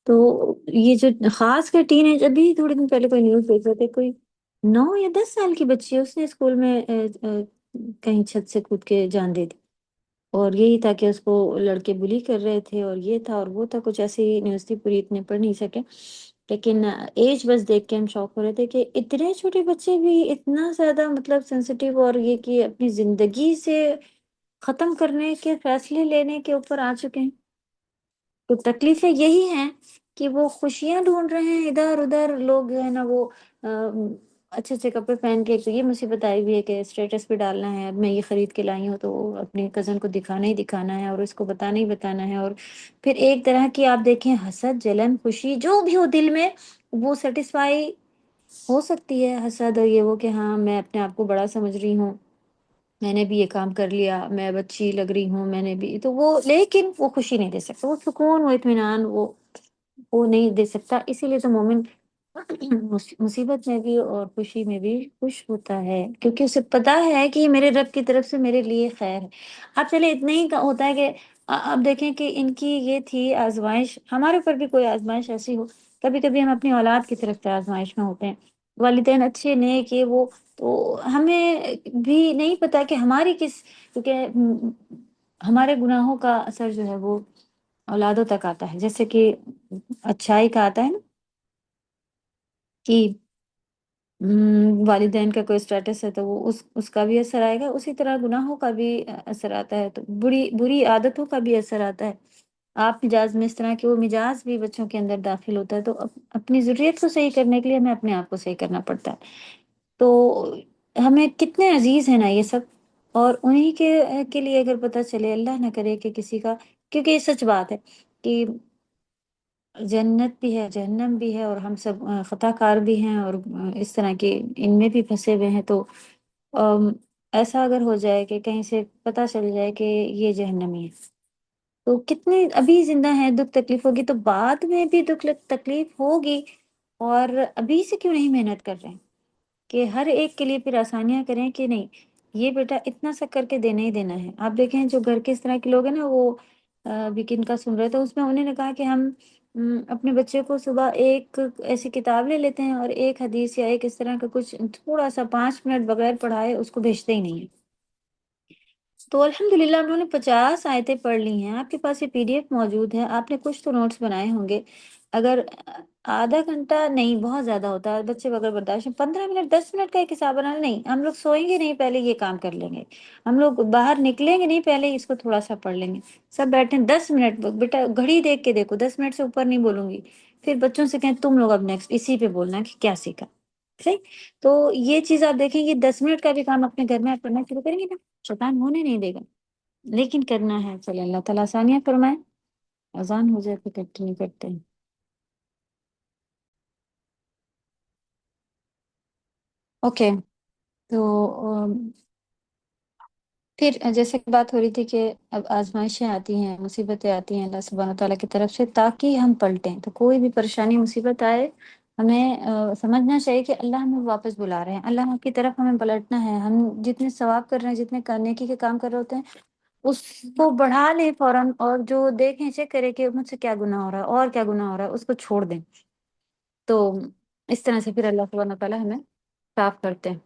تو یہ جو خاص کر ٹین ایج، ابھی تھوڑے دن پہلے کوئی نیوز دیکھ رہے تھے، کوئی 9 یا 10 سال کی بچی ہے، اس نے اسکول میں کہیں چھت سے کود کے جان دے دی، اور یہی تھا کہ اس کو لڑکے بلی کر رہے تھے، اور یہ تھا اور وہ تھا، کچھ ایسی نیوز تھی، پوری اتنے پڑھ نہیں سکے، لیکن ایج بس دیکھ کے ہم شوق ہو رہے تھے کہ اتنے چھوٹے بچے بھی اتنا زیادہ مطلب سینسیٹیو، اور یہ کہ اپنی زندگی سے ختم کرنے کے فیصلے لینے کے اوپر آ چکے ہیں۔ تو تکلیفیں یہی ہیں کہ وہ خوشیاں ڈھونڈ رہے ہیں ادھر ادھر، لوگ جو ہے نا وہ اچھے اچھے کپڑے پہن کے، تو یہ مصیبت آئی ہوئی ہے کہ اسٹیٹس پہ ڈالنا ہے، اب میں یہ خرید کے لائی ہوں تو اپنے کزن کو دکھانا ہی دکھانا ہے، اور اس کو بتانا ہی بتانا ہے، اور پھر ایک طرح کی آپ دیکھیں حسد، جلن، خوشی جو بھی ہو دل میں، وہ سیٹسفائی ہو سکتی ہے، حسد اور یہ وہ کہ ہاں میں اپنے آپ کو بڑا سمجھ رہی ہوں، میں نے بھی یہ کام کر لیا، میں اب اچھی لگ رہی ہوں، میں نے بھی تو وہ، لیکن وہ خوشی نہیں دے سکتا، وہ سکون، وہ اطمینان، وہ نہیں دے سکتا۔ اسی لیے تو مومن مصیبت میں بھی اور خوشی میں بھی خوش ہوتا ہے، کیونکہ اسے پتا ہے کہ یہ میرے رب کی طرف سے میرے لیے خیر ہے۔ اب چلے اتنا ہی ہوتا ہے کہ اب دیکھیں کہ ان کی یہ تھی آزمائش، ہمارے اوپر بھی کوئی آزمائش ایسی ہو، کبھی کبھی ہم اپنی اولاد کی طرف سے آزمائش میں ہوتے ہیں، والدین اچھے نیک یہ وہ، تو ہمیں بھی نہیں پتا کہ ہماری کس، کیونکہ ہمارے گناہوں کا اثر جو ہے وہ اولادوں تک آتا ہے، جیسے کہ اچھائی کا آتا ہے نا کہ والدین کا کوئی اسٹیٹس ہے تو وہ اس کا بھی اثر آئے گا، اسی طرح گناہوں کا بھی اثر آتا ہے، تو بری عادتوں کا بھی اثر آتا ہے۔ آپ مزاج میں اس طرح کے وہ مزاج بھی بچوں کے اندر داخل ہوتا ہے، تو اپنی ضروریت کو صحیح کرنے کے لیے ہمیں اپنے آپ کو صحیح کرنا پڑتا ہے۔ تو ہمیں کتنے عزیز ہیں نا یہ سب، اور انہی کے لیے اگر پتہ چلے، اللہ نہ کرے کہ کسی کا، کیونکہ یہ سچ بات ہے کہ جنت بھی ہے، جہنم بھی ہے، اور ہم سب خطا کار بھی ہیں، اور اس طرح کے ان میں بھی پھنسے ہوئے ہیں، تو ام، ایسا اگر ہو جائے کہ کہیں سے پتہ چل جائے کہ یہ جہنمی ہے، تو کتنے ابھی زندہ ہیں، دکھ تکلیف ہوگی تو بعد میں بھی دکھ تکلیف ہوگی، اور ابھی سے کیوں نہیں محنت کر رہے ہیں کہ ہر ایک کے لیے پھر آسانیاں کریں کہ نہیں، یہ بیٹا اتنا سا کر کے دینا ہی دینا ہے۔ آپ دیکھیں جو گھر کے اس طرح کے لوگ ہیں نا، وہ ابھی کن کا سن رہے تھے، اس میں انہوں نے کہا کہ ہم اپنے بچے کو صبح ایک ایسی کتاب لے لیتے ہیں، اور ایک حدیث یا ایک اس طرح کا کچھ تھوڑا سا 5 منٹ بغیر پڑھائے اس کو بھیجتے ہی نہیں ہے۔ تو الحمدللہ انہوں نے 50 آیتیں پڑھ لی ہیں، آپ کے پاس یہ PDF موجود ہے، آپ نے کچھ تو نوٹس بنائے ہوں گے، اگر آدھا گھنٹہ نہیں، بہت زیادہ ہوتا ہے بچے بغیر برداشت، 15 منٹ 10 منٹ کا ایک حساب بنا، نہیں ہم لوگ سوئیں گے نہیں پہلے یہ کام کر لیں گے، ہم لوگ باہر نکلیں گے نہیں پہلے اس کو تھوڑا سا پڑھ لیں گے، سب بیٹھے 10 منٹ، بیٹا گھڑی دیکھ کے دیکھو، 10 منٹ سے اوپر نہیں بولوں گی، پھر بچوں سے کہیں تم لوگ اب نیکسٹ اسی پہ بولنا کہ کیا سیکھا، صحیح؟ تو یہ چیز آپ دیکھیں، یہ 10 منٹ کا بھی کام اپنے گھر میں آپ کرنا شروع کریں گے نا، شیطان ہونے نہیں دے گا، لیکن کرنا ہے۔ چلے اللہ تعالیٰ آسانیاں فرمائے، اذان ہو جائے پھر کنٹینیو کرتے ہیں۔ اوکے، تو پھر جیسے کہ بات ہو رہی تھی کہ اب آزمائشیں آتی ہیں، مصیبتیں آتی ہیں اللہ سبحانہ تعالیٰ کی طرف سے تاکہ ہم پلٹیں، تو کوئی بھی پریشانی مصیبت آئے، ہمیں سمجھنا چاہیے کہ اللہ ہمیں واپس بلا رہے ہیں، اللہ کی طرف ہمیں پلٹنا ہے، ہم جتنے ثواب کر رہے ہیں، جتنے نیکی کے کام کر رہے ہوتے ہیں، اس کو بڑھا لیں فوراً، اور جو دیکھیں چیک کریں کہ مجھ سے کیا گناہ ہو رہا ہے اور کیا گناہ ہو رہا ہے، اس کو چھوڑ دیں، تو اس طرح سے پھر اللہ سبحانہ تعالیٰ ہمیں صاف کرتے ہیں۔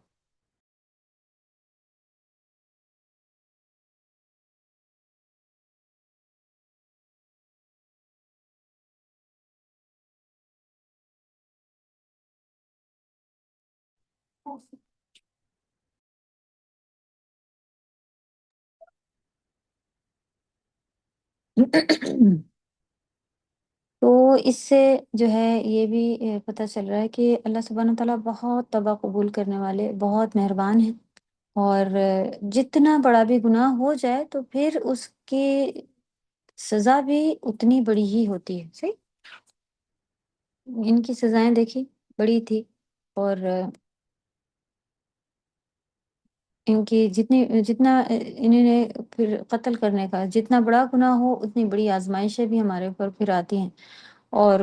تو اس سے جو ہے یہ بھی پتہ چل رہا ہے کہ اللہ سبحانہ تعالیٰ بہت توبہ قبول کرنے والے، بہت مہربان ہیں، اور جتنا بڑا بھی گناہ ہو جائے تو پھر اس کی سزا بھی اتنی بڑی ہی ہوتی ہے، صحیح؟ ان کی سزائیں دیکھی بڑی تھی، اور ان کی جتنا انہوں نے پھر قتل کرنے کا، جتنا بڑا گناہ ہو اتنی بڑی آزمائشیں بھی ہمارے اوپر پھر آتی ہیں، اور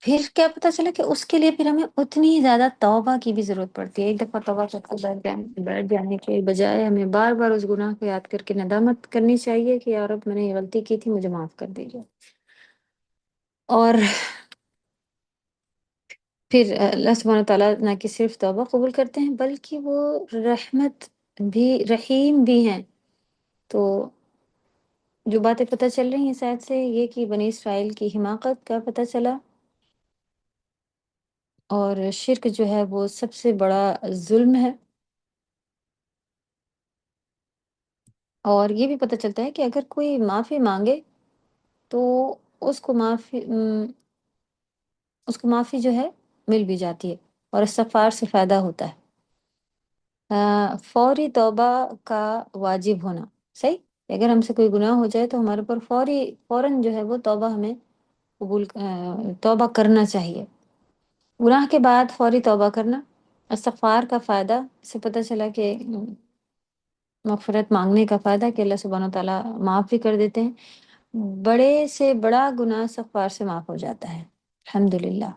پھر کیا پتا چلا کہ اس کے لیے پھر ہمیں اتنی زیادہ توبہ کی بھی ضرورت پڑتی ہے. ایک دفعہ توبہ کر کے بیٹھ جانے کے بجائے ہمیں بار بار اس گناہ کو یاد کر کے ندامت کرنی چاہیے کہ یا رب میں نے یہ غلطی کی تھی، مجھے معاف کر دیجیے. اور پھر اللہ سبحانہ تعالیٰ نہ کہ صرف توبہ قبول کرتے ہیں بلکہ وہ رحمت بھی، رحیم بھی ہیں. تو جو باتیں پتہ چل رہی ہیں شاید سے یہ کہ بنی اسرائیل کی حماقت کا پتہ چلا، اور شرک جو ہے وہ سب سے بڑا ظلم ہے. اور یہ بھی پتہ چلتا ہے کہ اگر کوئی معافی مانگے تو اس کو معافی جو ہے مل بھی جاتی ہے، اور استغفار سے فائدہ ہوتا ہے. فوری توبہ کا واجب ہونا صحیح. اگر ہم سے کوئی گناہ ہو جائے تو ہمارے پر فوراً جو ہے وہ توبہ ہمیں توبہ کرنا چاہیے. گناہ کے بعد فوری توبہ کرنا، استغفار کا فائدہ، اس سے پتہ چلا کہ مغفرت مانگنے کا فائدہ کہ اللہ سبحانہ تعالیٰ معاف بھی کر دیتے ہیں. بڑے سے بڑا گناہ استغفار سے معاف ہو جاتا ہے الحمدللہ.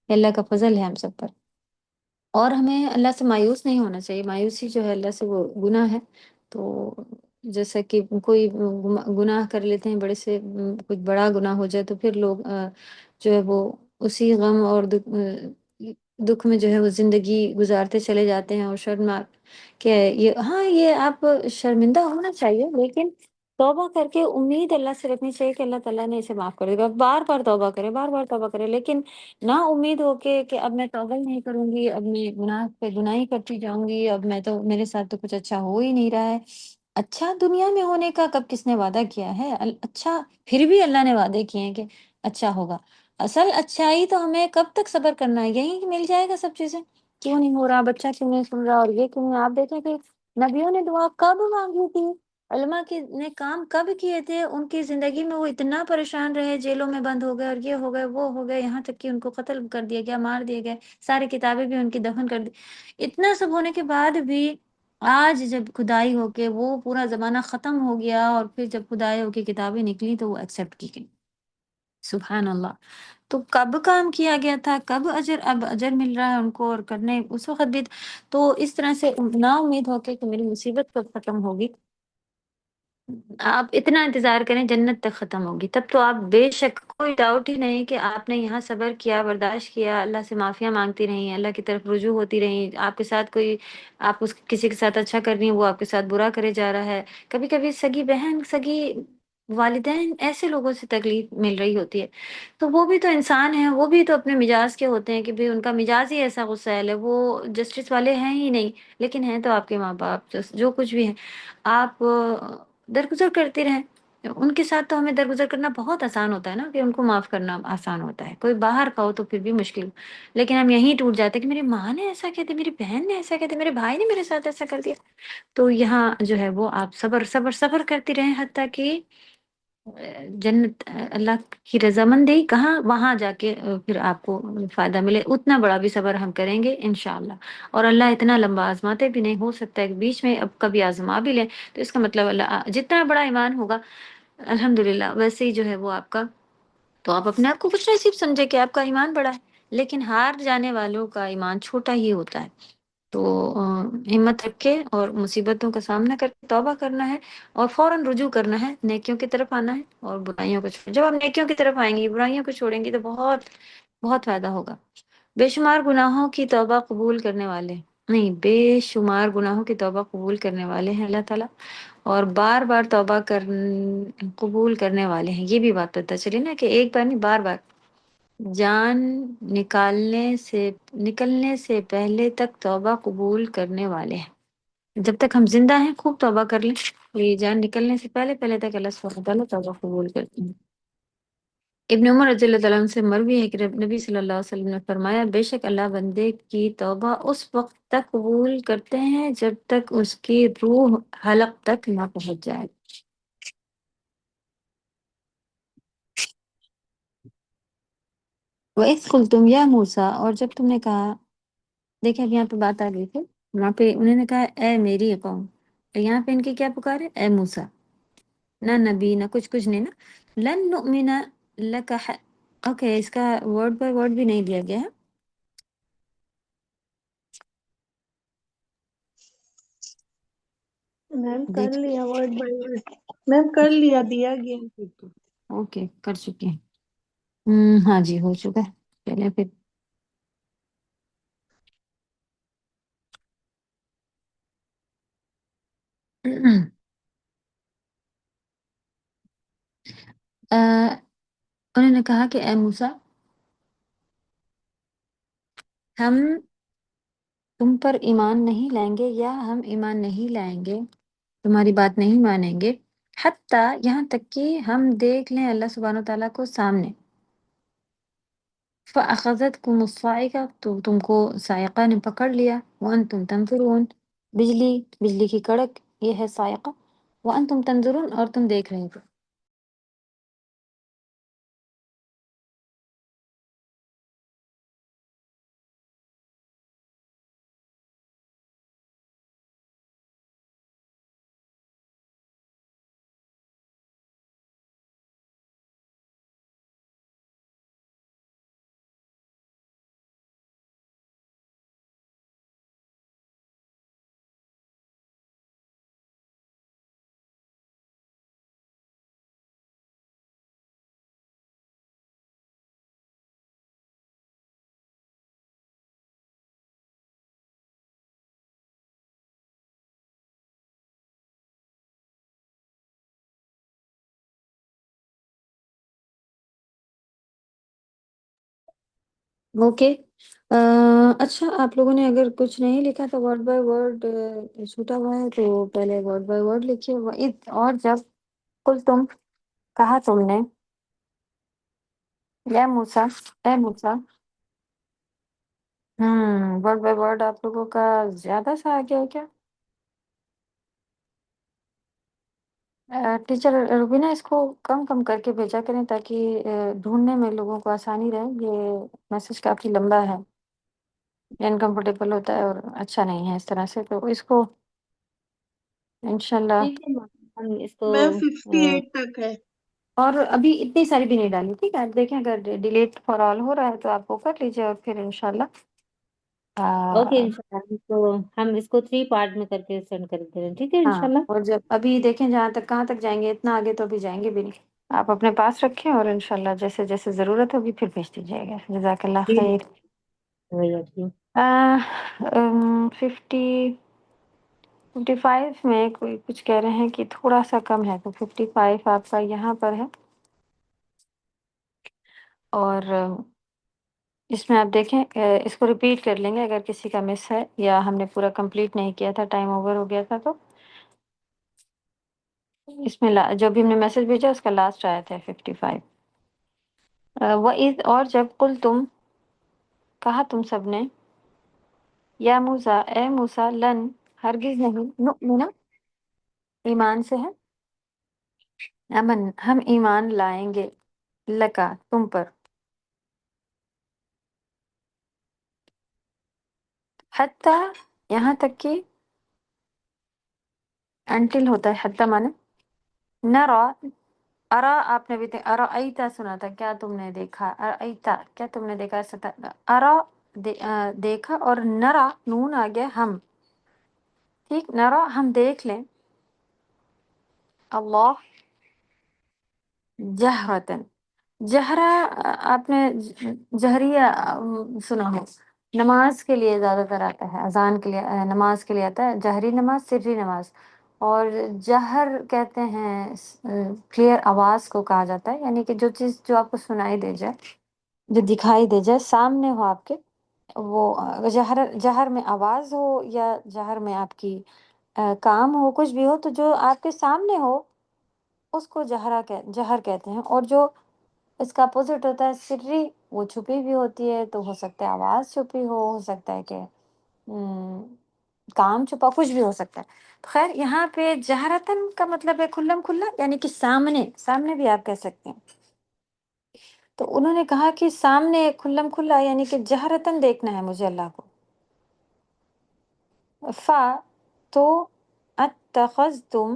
یہ اللہ کا فضل ہے ہم سب پر. اور ہمیں اللہ سے مایوس نہیں ہونا چاہیے. مایوسی جو ہے اللہ سے وہ گناہ ہے. تو جیسا کہ کوئی گناہ کر لیتے ہیں بڑے سے، کچھ بڑا گناہ ہو جائے تو پھر لوگ جو ہے وہ اسی غم اور دکھ میں جو ہے وہ زندگی گزارتے چلے جاتے ہیں، اور شرمناک کہ یہ آپ شرمندہ ہونا چاہیے، لیکن توبہ کر کے امید اللہ سے رکھنی چاہیے کہ اللہ تعالیٰ نے اسے معاف کر دے گا. بار بار توبہ کرے، بار بار توبہ کرے، لیکن نا امید ہو کے کہ اب میں توبہ ہی نہیں کروں گی، اب میں گناہ پہ گناہ ہی کرتی جاؤں گی، اب میں تو میرے ساتھ تو کچھ اچھا ہو ہی نہیں رہا ہے. اچھا دنیا میں ہونے کا کب کس نے وعدہ کیا ہے؟ اچھا پھر بھی اللہ نے وعدے کیے ہیں کہ اچھا ہوگا. اصل اچھائی تو ہمیں کب تک صبر کرنا ہے؟ یہی کہ مل جائے گا سب چیزیں. کیوں نہیں ہو رہا؟ بچہ کیوں نہیں سن رہا؟ اور یہ کیوں نہیں؟ آپ دیکھیں کہ نبیوں نے دعا کب مانگی تھی، علماء نے کام کب کیے تھے، ان کی زندگی میں وہ اتنا پریشان رہے، جیلوں میں بند ہو گئے، اور یہ ہو گئے، وہ ہو گئے، یہاں تک کہ ان کو قتل کر دیا گیا، مار دیے گئے، ساری کتابیں بھی ان کی دفن کر دی. اتنا سب ہونے کے بعد بھی آج جب کھدائی ہو کے وہ پورا زمانہ ختم ہو گیا، اور پھر جب کھدائی ہو کے کتابیں نکلی تو وہ ایکسیپٹ کی گئی. سبحان اللہ. تو کب کام کیا گیا تھا، کب اب اجر مل رہا ہے ان کو، اور کرنے اس وقت بھی. تو اس طرح سے نا امید ہو کے کہ میری مصیبت کب ختم ہوگی، آپ اتنا انتظار کریں جنت تک ختم ہوگی، تب تو آپ بے شک کوئی ڈاؤٹ ہی نہیں کہ آپ نے یہاں صبر کیا، برداشت کیا، اللہ سے معافیاں مانگتی رہیں، اللہ کی طرف رجوع ہوتی رہیں. آپ کے ساتھ کوئی، آپ کسی کے ساتھ اچھا کر رہی ہیں، وہ آپ کے ساتھ برا کرے جا رہا ہے. کبھی کبھی سگی بہن، سگی والدین، ایسے لوگوں سے تکلیف مل رہی ہوتی ہے. تو وہ بھی تو انسان ہیں، وہ بھی تو اپنے مزاج کے ہوتے ہیں کہ ان کا مزاج ہی ایسا غصہ ہے، وہ جسٹس والے ہیں ہی نہیں، لیکن ہیں تو آپ کے ماں باپ جو کچھ بھی ہیں. آپ درگزر کرتے رہیں ان کے ساتھ. تو ہمیں درگزر کرنا بہت آسان ہوتا ہے نا، کہ ان کو معاف کرنا آسان ہوتا ہے. کوئی باہر کا ہو تو پھر بھی مشکل، لیکن ہم یہیں ٹوٹ جاتے کہ میری ماں نے ایسا کہتے، میری بہن نے ایسا کہتے، میرے بھائی نے میرے ساتھ ایسا کر دیا. تو یہاں جو ہے وہ آپ صبر صبر صبر کرتی رہیں حتیٰ کہ جنت، اللہ کی رضامندی کہاں، وہاں جا کے پھر آپ کو فائدہ ملے. اتنا بڑا بھی صبر ہم کریں گے انشاءاللہ. اور اللہ اتنا لمبا آزماتے بھی نہیں. ہو سکتا ہے کہ بیچ میں اب کبھی آزما بھی لیں، تو اس کا مطلب اللہ جتنا بڑا ایمان ہوگا الحمدللہ ویسے ہی جو ہے وہ آپ کا، تو آپ اپنے آپ کو کچھ نصیب سمجھے کہ آپ کا ایمان بڑا ہے. لیکن ہار جانے والوں کا ایمان چھوٹا ہی ہوتا ہے. تو ہمت رکھ کے اور مصیبتوں کا سامنا کر کے توبہ کرنا ہے، اور فوراً رجوع کرنا ہے، نیکیوں کی طرف آنا ہے، اور برائیوں کو چھوڑنا. جب آپ نیکیوں کی طرف آئیں گی، برائیوں کو چھوڑیں گی، تو بہت بہت فائدہ ہوگا. بے شمار گناہوں کی توبہ قبول کرنے والے، نہیں، بے شمار گناہوں کی توبہ قبول کرنے والے ہیں اللہ تعالیٰ، اور بار بار توبہ قبول کرنے والے ہیں. یہ بھی بات پتہ چلی نا کہ ایک بار نہیں، بار بار. جان نکلنے سے پہلے تک توبہ قبول کرنے والے ہیں. جب تک ہم زندہ ہیں خوب توبہ کر لیں، یہ جان نکلنے سے پہلے تک اللہ سبحانہ وتعالیٰ توبہ قبول کرتے ہیں. ابن عمر رضی اللہ تعالیٰ عنہ سے مروی ہے کہ نبی صلی اللہ علیہ وسلم نے فرمایا، بے شک اللہ بندے کی توبہ اس وقت تک قبول کرتے ہیں جب تک اس کی روح حلق تک نہ پہنچ جائے. وَإِذْ قُلْتُمْ يَا مُوسَىٰ، اور جب تم نے کہا، دیکھیں اب یہاں پہ بات آ گئی تھی، وہاں پہ انہوں نے کہا اے میری قوم، یہاں پہ ان کی کیا پکارے؟ اے موسیٰ. نہ نبی، نہ کچھ نہیں نا. لن نؤمن لک اوکے، اس کا ورڈ بائی ورڈ بھی نہیں دیا گیا ہے. میم کر لیا ورڈ بائی ورڈ. میم کر لیا، دیا گیا. اوکے، کر چکے ہیں. ہاں جی، ہو چکا ہے. چلیں پھر. انہوں نے کہا کہ اے موسیٰ، ہم تم پر ایمان نہیں لائیں گے، یا ہم ایمان نہیں لائیں گے، تمہاری بات نہیں مانیں گے، حتیٰ یہاں تک کہ ہم دیکھ لیں اللہ سبحانہ وتعالیٰ کو سامنے. فَأَخَذَتْكُمُ الصَّاعِقَةُ، تو تم کو صاعقہ نے پکڑ لیا. وَأَنْتُمْ تَنظُرُونَ، بجلی کی کڑک، یہ ہے صاعقہ. وَأَنْتُمْ تَنظُرُونَ، اور تم دیکھ رہے تھے. اوکے. اچھا، آپ لوگوں نے اگر کچھ نہیں لکھا تو ورڈ بائی ورڈ چھوٹا ہوا ہے تو پہلے ورڈ بائی ورڈ لکھیے. وَإِذْ، اور جب، قل تم، کہا تم نے، یا موسیٰ، اے موسیٰ. ورڈ بائی ورڈ آپ لوگوں کا زیادہ سا آ گیا ہے کیا؟ ٹیچر روبینہ، اس کو کم کم کر کے بھیجا کریں تاکہ ڈھونڈنے میں لوگوں کو آسانی رہے. یہ میسج کافی لمبا ہے، انکمفرٹیبل ہوتا ہے اور اچھا نہیں ہے اس طرح سے، تو اس کو انشاءاللہ. ٹھیک ہے میم، ہم اس کو میم 58 تک ہے. اور ابھی اتنی ساری بھی نہیں ڈالی، ٹھیک ہے؟ آپ دیکھیں اگر ڈیلیٹ فار آل ہو رہا ہے تو آپ وہ کر لیجیے، اور پھر انشاءاللہ اوکے انشاءاللہ. تو ہم اس کو 3 پارٹ میں کر کے سینڈ کر دیں، ٹھیک ہے ہاں. انشاءاللہ. اور جب ابھی دیکھیں جہاں تک کہاں تک جائیں گے، اتنا آگے تو ابھی جائیں گے بھی نہیں. آپ اپنے پاس رکھیں اور انشاءاللہ جیسے جیسے ضرورت ہوگی پھر بھیج دیجیے گا. جزاک اللہ جی خیر. ہو جاتی ہے. 55 میں کوئی کچھ کہہ رہے ہیں کہ تھوڑا سا کم ہے، تو 55 آپ کا یہاں پر ہے. اور اس میں آپ دیکھیں، اس کو ریپیٹ کر لیں گے اگر کسی کا مس ہے یا ہم نے پورا کمپلیٹ نہیں کیا تھا، ٹائم اوور ہو گیا تھا. تو اس میں جو بھی ہم نے میسج بھیجا اس کا لاسٹ آیا تھا 55. وَإِذْ، اور جب، قل تم، کہا تم سب نے، یا موسیٰ، اے موسیٰ، لن، ہرگز نہیں، نؤمن، ایمان سے ہے، امن، ہم ایمان لائیں گے، لکا، تم پر، حتیٰ، یہاں تک کہ، انٹل ہوتا ہے حتیٰ مانے، نرا، ارا، آپ نے بھی ارائیتا سنا تھا، کیا تم نے دیکھا، ارائیتا، کیا تم نے دیکھا، ارا، دیکھا، اور نرا، نون آ گیا، ہم، ٹھیک، نرا، ہم دیکھ لیں، اللہ، جہرتن، جہرا، آپ نے جہریہ سنا ہو، نماز کے لیے زیادہ تر آتا ہے، اذان کے لیے، نماز کے لیے آتا ہے جہری نماز، سری نماز. اور جہر کہتے ہیں کلیئر آواز کو کہا جاتا ہے، یعنی کہ جو چیز جو آپ کو سنائی دے جائے، جو دکھائی دے جائے، سامنے ہو آپ کے، وہ جہر میں آواز ہو یا جہر میں آپ کی کام ہو، کچھ بھی ہو، تو جو آپ کے سامنے ہو اس کو جہر کہتے ہیں. اور جو اس کا اپوزٹ ہوتا ہے سری، وہ چھپی بھی ہوتی ہے، تو ہو سکتا ہے آواز چھپی ہو سکتا ہے کہ کام چھپا، کچھ بھی ہو سکتا ہے. تو خیر، یہاں پہ جہرتن کا مطلب ہے کھلم کھلا، یعنی کہ سامنے بھی آپ کہہ سکتے ہیں. تو انہوں نے کہا کہ سامنے کھلم کھلا، یعنی کہ جہرتن دیکھنا ہے مجھے اللہ کو. تو اتخذتم،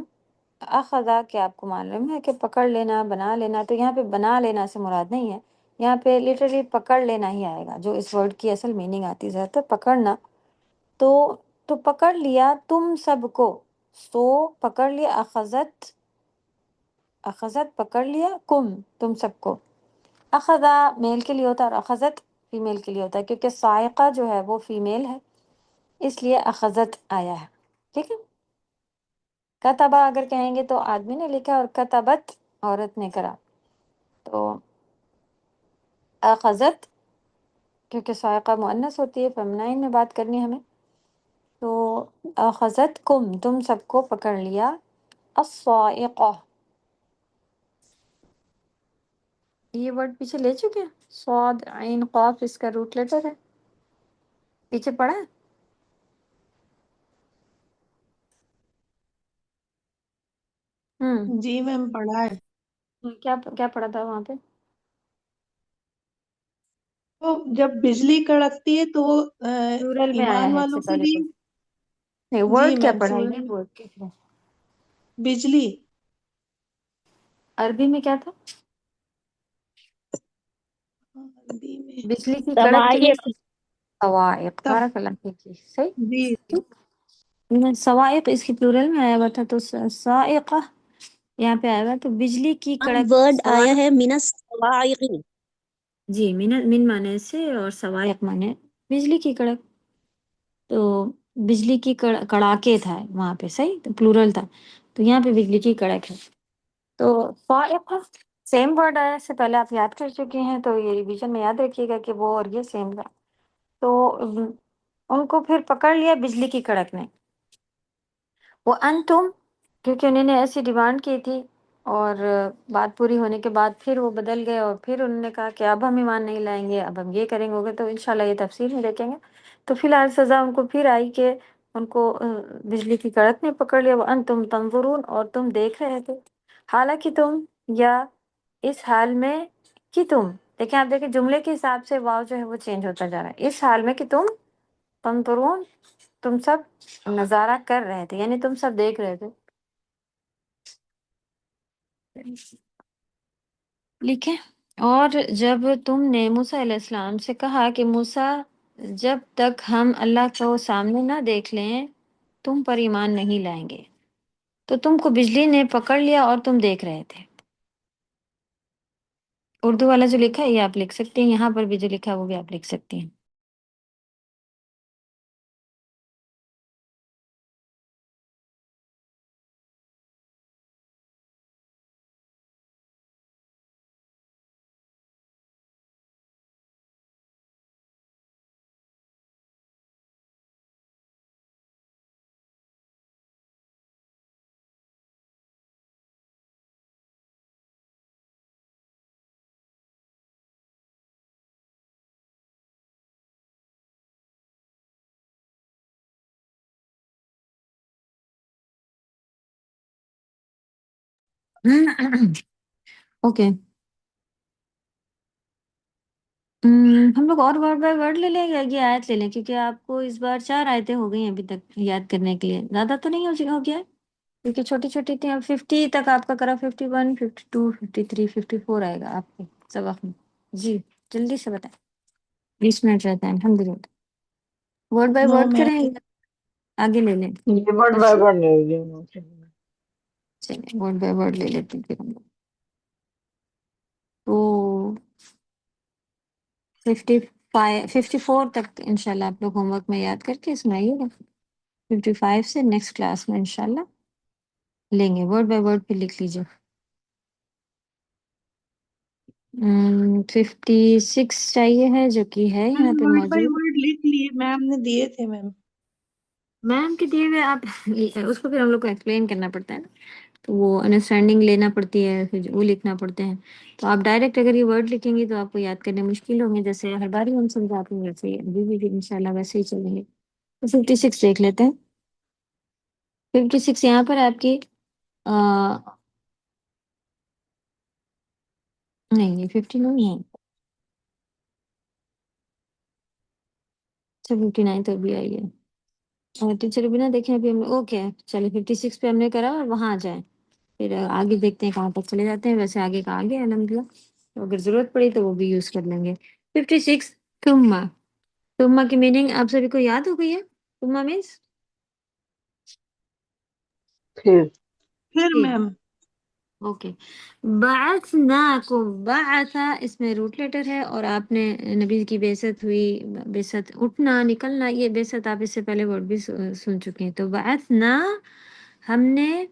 اخذا، کہ آپ کو معلوم ہے کہ پکڑ لینا، بنا لینا، تو یہاں پہ بنا لینا سے مراد نہیں ہے، یہاں پہ لٹرلی پکڑ لینا ہی آئے گا، جو اس ورڈ کی اصل میننگ آتی ہے زیادہ تر پکڑنا. تو پکڑ لیا تم سب کو، سو پکڑ لیا، اخذت پکڑ لیا، کم تم سب کو. اخذا میل کے لیے ہوتا ہے اور اخذت فیمیل کے لیے ہوتا ہے، کیونکہ سائقہ جو ہے وہ فیمیل ہے، اس لیے اخذت آیا ہے. ٹھیک ہے. کتبہ اگر کہیں گے تو آدمی نے لکھا، اور کتبت عورت نے کرا. تو اخذت کیونکہ سائقہ مؤنث ہوتی ہے، فیمنائن میں بات کرنی ہے ہمیں، تو اخذت کم تم سب کو پکڑ لیا، الصائقہ. یہ ورڈ پیچھے لے چکے ہیں، صاد عین قاف اس کا روٹ لیٹر ہے، پیچھے پڑھا ہے. جی میم پڑھا ہے. کیا پڑھا تھا وہاں پہ؟ تو جب بجلی کڑکتی ہے تو پلورل میں آیا ایمان ہے، اس سے والوں کے پہلے لیے. نہیں، جی ورڈ کیا میم پڑھا ہے، سورہ یہ ورڈ کیا پڑھا؟ بجلی. عربی میں کیا تھا؟ عربی میں بجلی کی کڑک کے لیے صواعق. صواعق. تب. بارک اللہ فیک. جی صحیح. صواعق اس کی پلورل میں آیا ہوا تھا، تو صائقہ یہاں پہ آیا ہوا، تو بجلی کی کڑک. ورڈ آیا ہے من الصواعق. جی، من مانے سے اور صواعق مانے بجلی کی کڑک. تو بجلی کی کڑاکے تھا وہاں پہ، صحیح، تو پلورل تھا، تو یہاں پہ بجلی کی کڑک ہے. تو صائقہ سیم ورڈ آیا، اس سے پہلے آپ یاد کر چکے ہیں، تو یہ ریویژن میں یاد رکھیے گا کہ وہ اور یہ سیم تھا. تو ان کو پھر پکڑ لیا بجلی کی کڑک نے. وہ انتم کیونکہ انہوں نے ایسی ڈیمانڈ کی تھی، اور بات پوری ہونے کے بعد پھر وہ بدل گئے، اور پھر انہوں نے کہا کہ اب ہم ایمان نہیں لائیں گے، اب ہم یہ کریں گے، تو انشاءاللہ یہ تفصیل میں دیکھیں گے. تو فی الحال سزا ان کو پھر آئی کہ ان کو بجلی کی کڑک نے پکڑ لیا. وانتم تنظرون اور تم دیکھ رہے تھے. حالانکہ تم، یا اس حال میں کہ تم، دیکھیں آپ دیکھیں جملے کے حساب سے واو جو ہے وہ چینج ہوتا جا رہا ہے. اس حال میں کہ تم تنظرون تم سب نظارہ کر رہے تھے، یعنی تم سب دیکھ رہے تھے. لکھیں. اور جب تم نے موسیٰ علیہ السلام سے کہا کہ موسیٰ، جب تک ہم اللہ کو سامنے نہ دیکھ لیں تم پر ایمان نہیں لائیں گے، تو تم کو بجلی نے پکڑ لیا اور تم دیکھ رہے تھے. اردو والا جو لکھا ہے یہ آپ لکھ سکتے ہیں، یہاں پر بھی جو لکھا ہے وہ بھی آپ لکھ سکتے ہیں. اوکے. ہم لوگ اور ورڈ بائی ورڈ لے لیں یا یہ آیت لے لیں، کیونکہ آپ کو اس بار 4 آیتیں ہو گئی ہیں ابھی تک یاد کرنے کے لیے، زیادہ تو نہیں ہو گیا ہے کیونکہ چھوٹی چھوٹی تھیں. اب 50 تک آپ کا کرا، 51 52 53 54 آئے گا آپ کے سبق میں. جی جلدی سے بتائیں. 20 منٹ رہتا ہے الحمد للہ. ورڈ بائی نو ورڈ میم. کریں یا آگے لے لیں؟ یہ ورڈ بائی ورڈ لے لیجیے. چلیے ورڈ بائی ورڈ لے لیتے ہیں پھر ہم لوگ. تو 54 تک انشاءاللہ آپ لوگ ہوم ورک میں یاد کر کے سنائیے گا. 55 سے نیکسٹ کلاس میں انشاءاللہ لیں گے. ورڈ بائی ورڈ پہ لکھ لیجیے. 56 چاہیے ہے جو کہ ہے یہاں پہ ورڈ بائی موجود. ورڈ لکھ لیے، میم نے دیے تھے میم. میم کے دیے ہوئے آپ اس کو پھر ہم لوگ کو ایکسپلین کرنا پڑتا ہے نا، تو وہ انڈرسٹینڈنگ لینا پڑتی ہے، پھر وہ لکھنا پڑتے ہیں. تو آپ ڈائریکٹ اگر یہ ورڈ لکھیں گے تو آپ کو یاد کرنے مشکل ہوں گے، جیسے ہر بار ہی ہم سمجھاتے ہیں ویسے ہی ابھی بھی انشاءاللہ ویسے ہی چلیں گے. تو 56 دیکھ لیتے ہیں. 56 یہاں پر آپ کی نہیں، یہ 50 نہیں ہے. اچھا 59 تو ابھی آئی ہے. اور ٹیچر بنا دیکھیں ابھی ہم اوکے چلے 56 پہ ہم نے کرا، اور وہاں آ جائیں پھر آگے دیکھتے ہیں کہاں تک چلے جاتے ہیں. ویسے آگے کا آگے الحمد للہ اگر ضرورت پڑی تو وہ بھی یوز کر لیں گے. 56 تما. تما کی میننگ آپ سبھی کو یاد ہو گئی ہے. تما مینس پھر پھر. میم اوکے. بعثناکم. بعث اس میں روٹ لیٹر ہے اور آپ نے نبی کی بعثت ہوئی. بعثت اٹھنا نکلنا، یہ بعثت آپ اس سے پہلے ورڈ بھی سن چکے ہیں. تو بعثنا ہم نے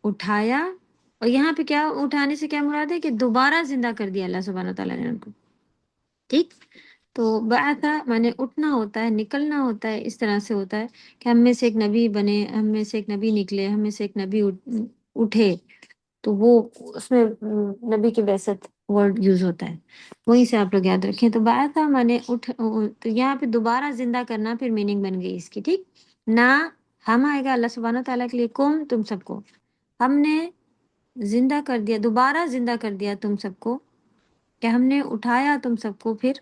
اٹھایا. اور یہاں پہ کیا اٹھانے سے کیا مراد ہے کہ دوبارہ زندہ کر دیا اللہ سبحانہ تعالیٰ نے ان کو. ٹھیک. تو بعث مانے اٹھنا ہوتا ہے، نکلنا ہوتا ہے. اس طرح سے ہوتا ہے کہ ہم میں سے ایک نبی بنے، ہم میں سے ایک نبی نکلے، ہم میں سے ایک نبی اٹھے. تو وہ اس میں نبی کی بعثت ورڈ یوز ہوتا ہے. وہیں سے آپ لوگ یاد رکھیں. تو بعث مانے اٹھ. تو یہاں پہ دوبارہ زندہ کرنا پھر میننگ بن گئی اس کی. ٹھیک. نہ ہم آئے گا اللہ سبحانہ تعالیٰ کے لیے، کم تم سب کو ہم نے زندہ کر دیا، دوبارہ زندہ کر دیا تم سب کو، کہ ہم نے اٹھایا تم سب کو. پھر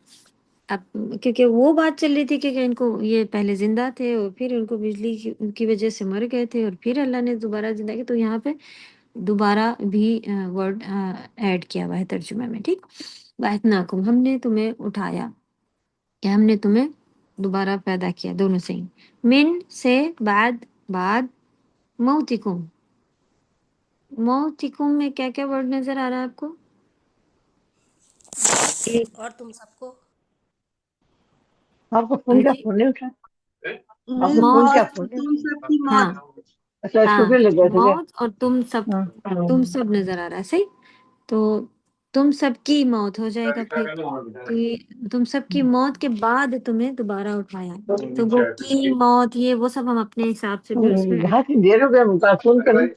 اب کیونکہ وہ بات چل رہی تھی کہ ان کو یہ پہلے زندہ تھے اور پھر ان کو بجلی کی وجہ سے مر گئے تھے اور پھر اللہ نے دوبارہ زندہ کیا. تو یہاں پہ دوبارہ بھی ورڈ ایڈ کیا ہوا ہے ترجمہ میں. ٹھیک. بعثناکم ہم نے تمہیں اٹھایا، کہ ہم نے تمہیں دوبارہ پیدا کیا. دونوں سے ہی. من سے بعد موتکم. موتکم میں کیا کیا ورڈ نظر آ رہا ہے آپ کو؟ ایک اور تم سب کو آپ کا فون کیا جی فون نہیں اٹھا؟ آپ کا میم فون کیا موت. فون تم سب کی ہاں موت. اچھا ہاں شکر لگ گیا تھا کیا؟ موت اور تم سب. ہاں تم سب نظر آ رہا ہے صحیح. تو تم سب کی موت ہو جائے گا پھر. تو یہ تم سب کی موت کے بعد تمہیں دوبارہ اٹھایا. تو وہ کی موت یہ وہ سب ہم اپنے حساب سے بھی اس میں جہاں سے دیر ہو گیا مجھے فون کریں.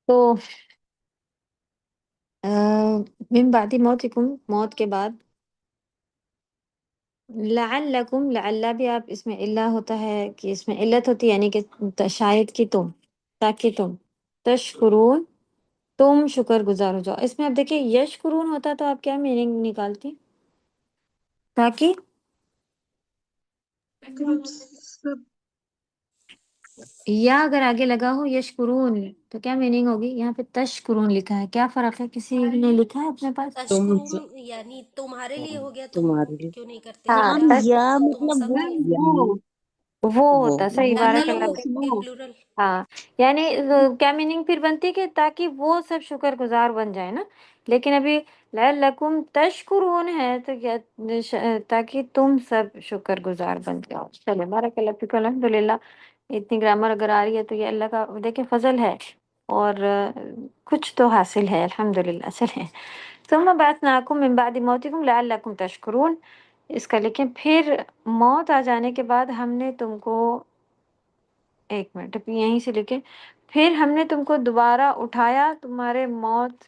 تو من بعد موتکم موت کے بعد. لعلکم لعل بھی آپ اس میں اللہ ہوتا ہے کہ اس میں علت ہوتی ہے، یعنی کہ شاید کہ تم، تاکہ تم تشکرون تم شکر گزار ہو جاؤ. اس میں آپ دیکھیں یشکرون ہوتا تو آپ کیا میننگ نکالتی؟ تاکہ سب یا اگر آگے لگا ہو یشکرون تو کیا میننگ ہوگی؟ یہاں پہ تشکرون لکھا ہے، کیا فرق ہے؟ کسی نے لکھا ہے اپنے پاس؟ تشکرون یعنی تمہارے لیے ہو گیا، تم تمہارے لیے کیوں نہیں کرتے ہاں یا یا تم مطلب سب کے، وہ ہوتا صحیح. یا بارک اللہ تم فیک. کے پلورل. ہاں یعنی کیا میننگ پھر بنتی کہ تاکہ وہ سب شکر گزار بن جائے نا. لیکن ابھی لعلکم تشکرون ہے تو کیا تاکہ تم سب شکر گزار بن جاؤ. چلے بارک اللہ فیک. الحمدللہ اتنی گرامر اگر آ رہی ہے تو یہ اللہ کا دیکھیں فضل ہے اور کچھ تو حاصل ہے الحمدللہ. چلیں. ثم بعثناکم من بعد موتکم لعلکم تشکرون. اس کا لیکن پھر موت آ جانے کے بعد ہم نے تم کو، ایک منٹ یہیں سے لکھے، پھر ہم نے تم کو دوبارہ اٹھایا تمہارے موت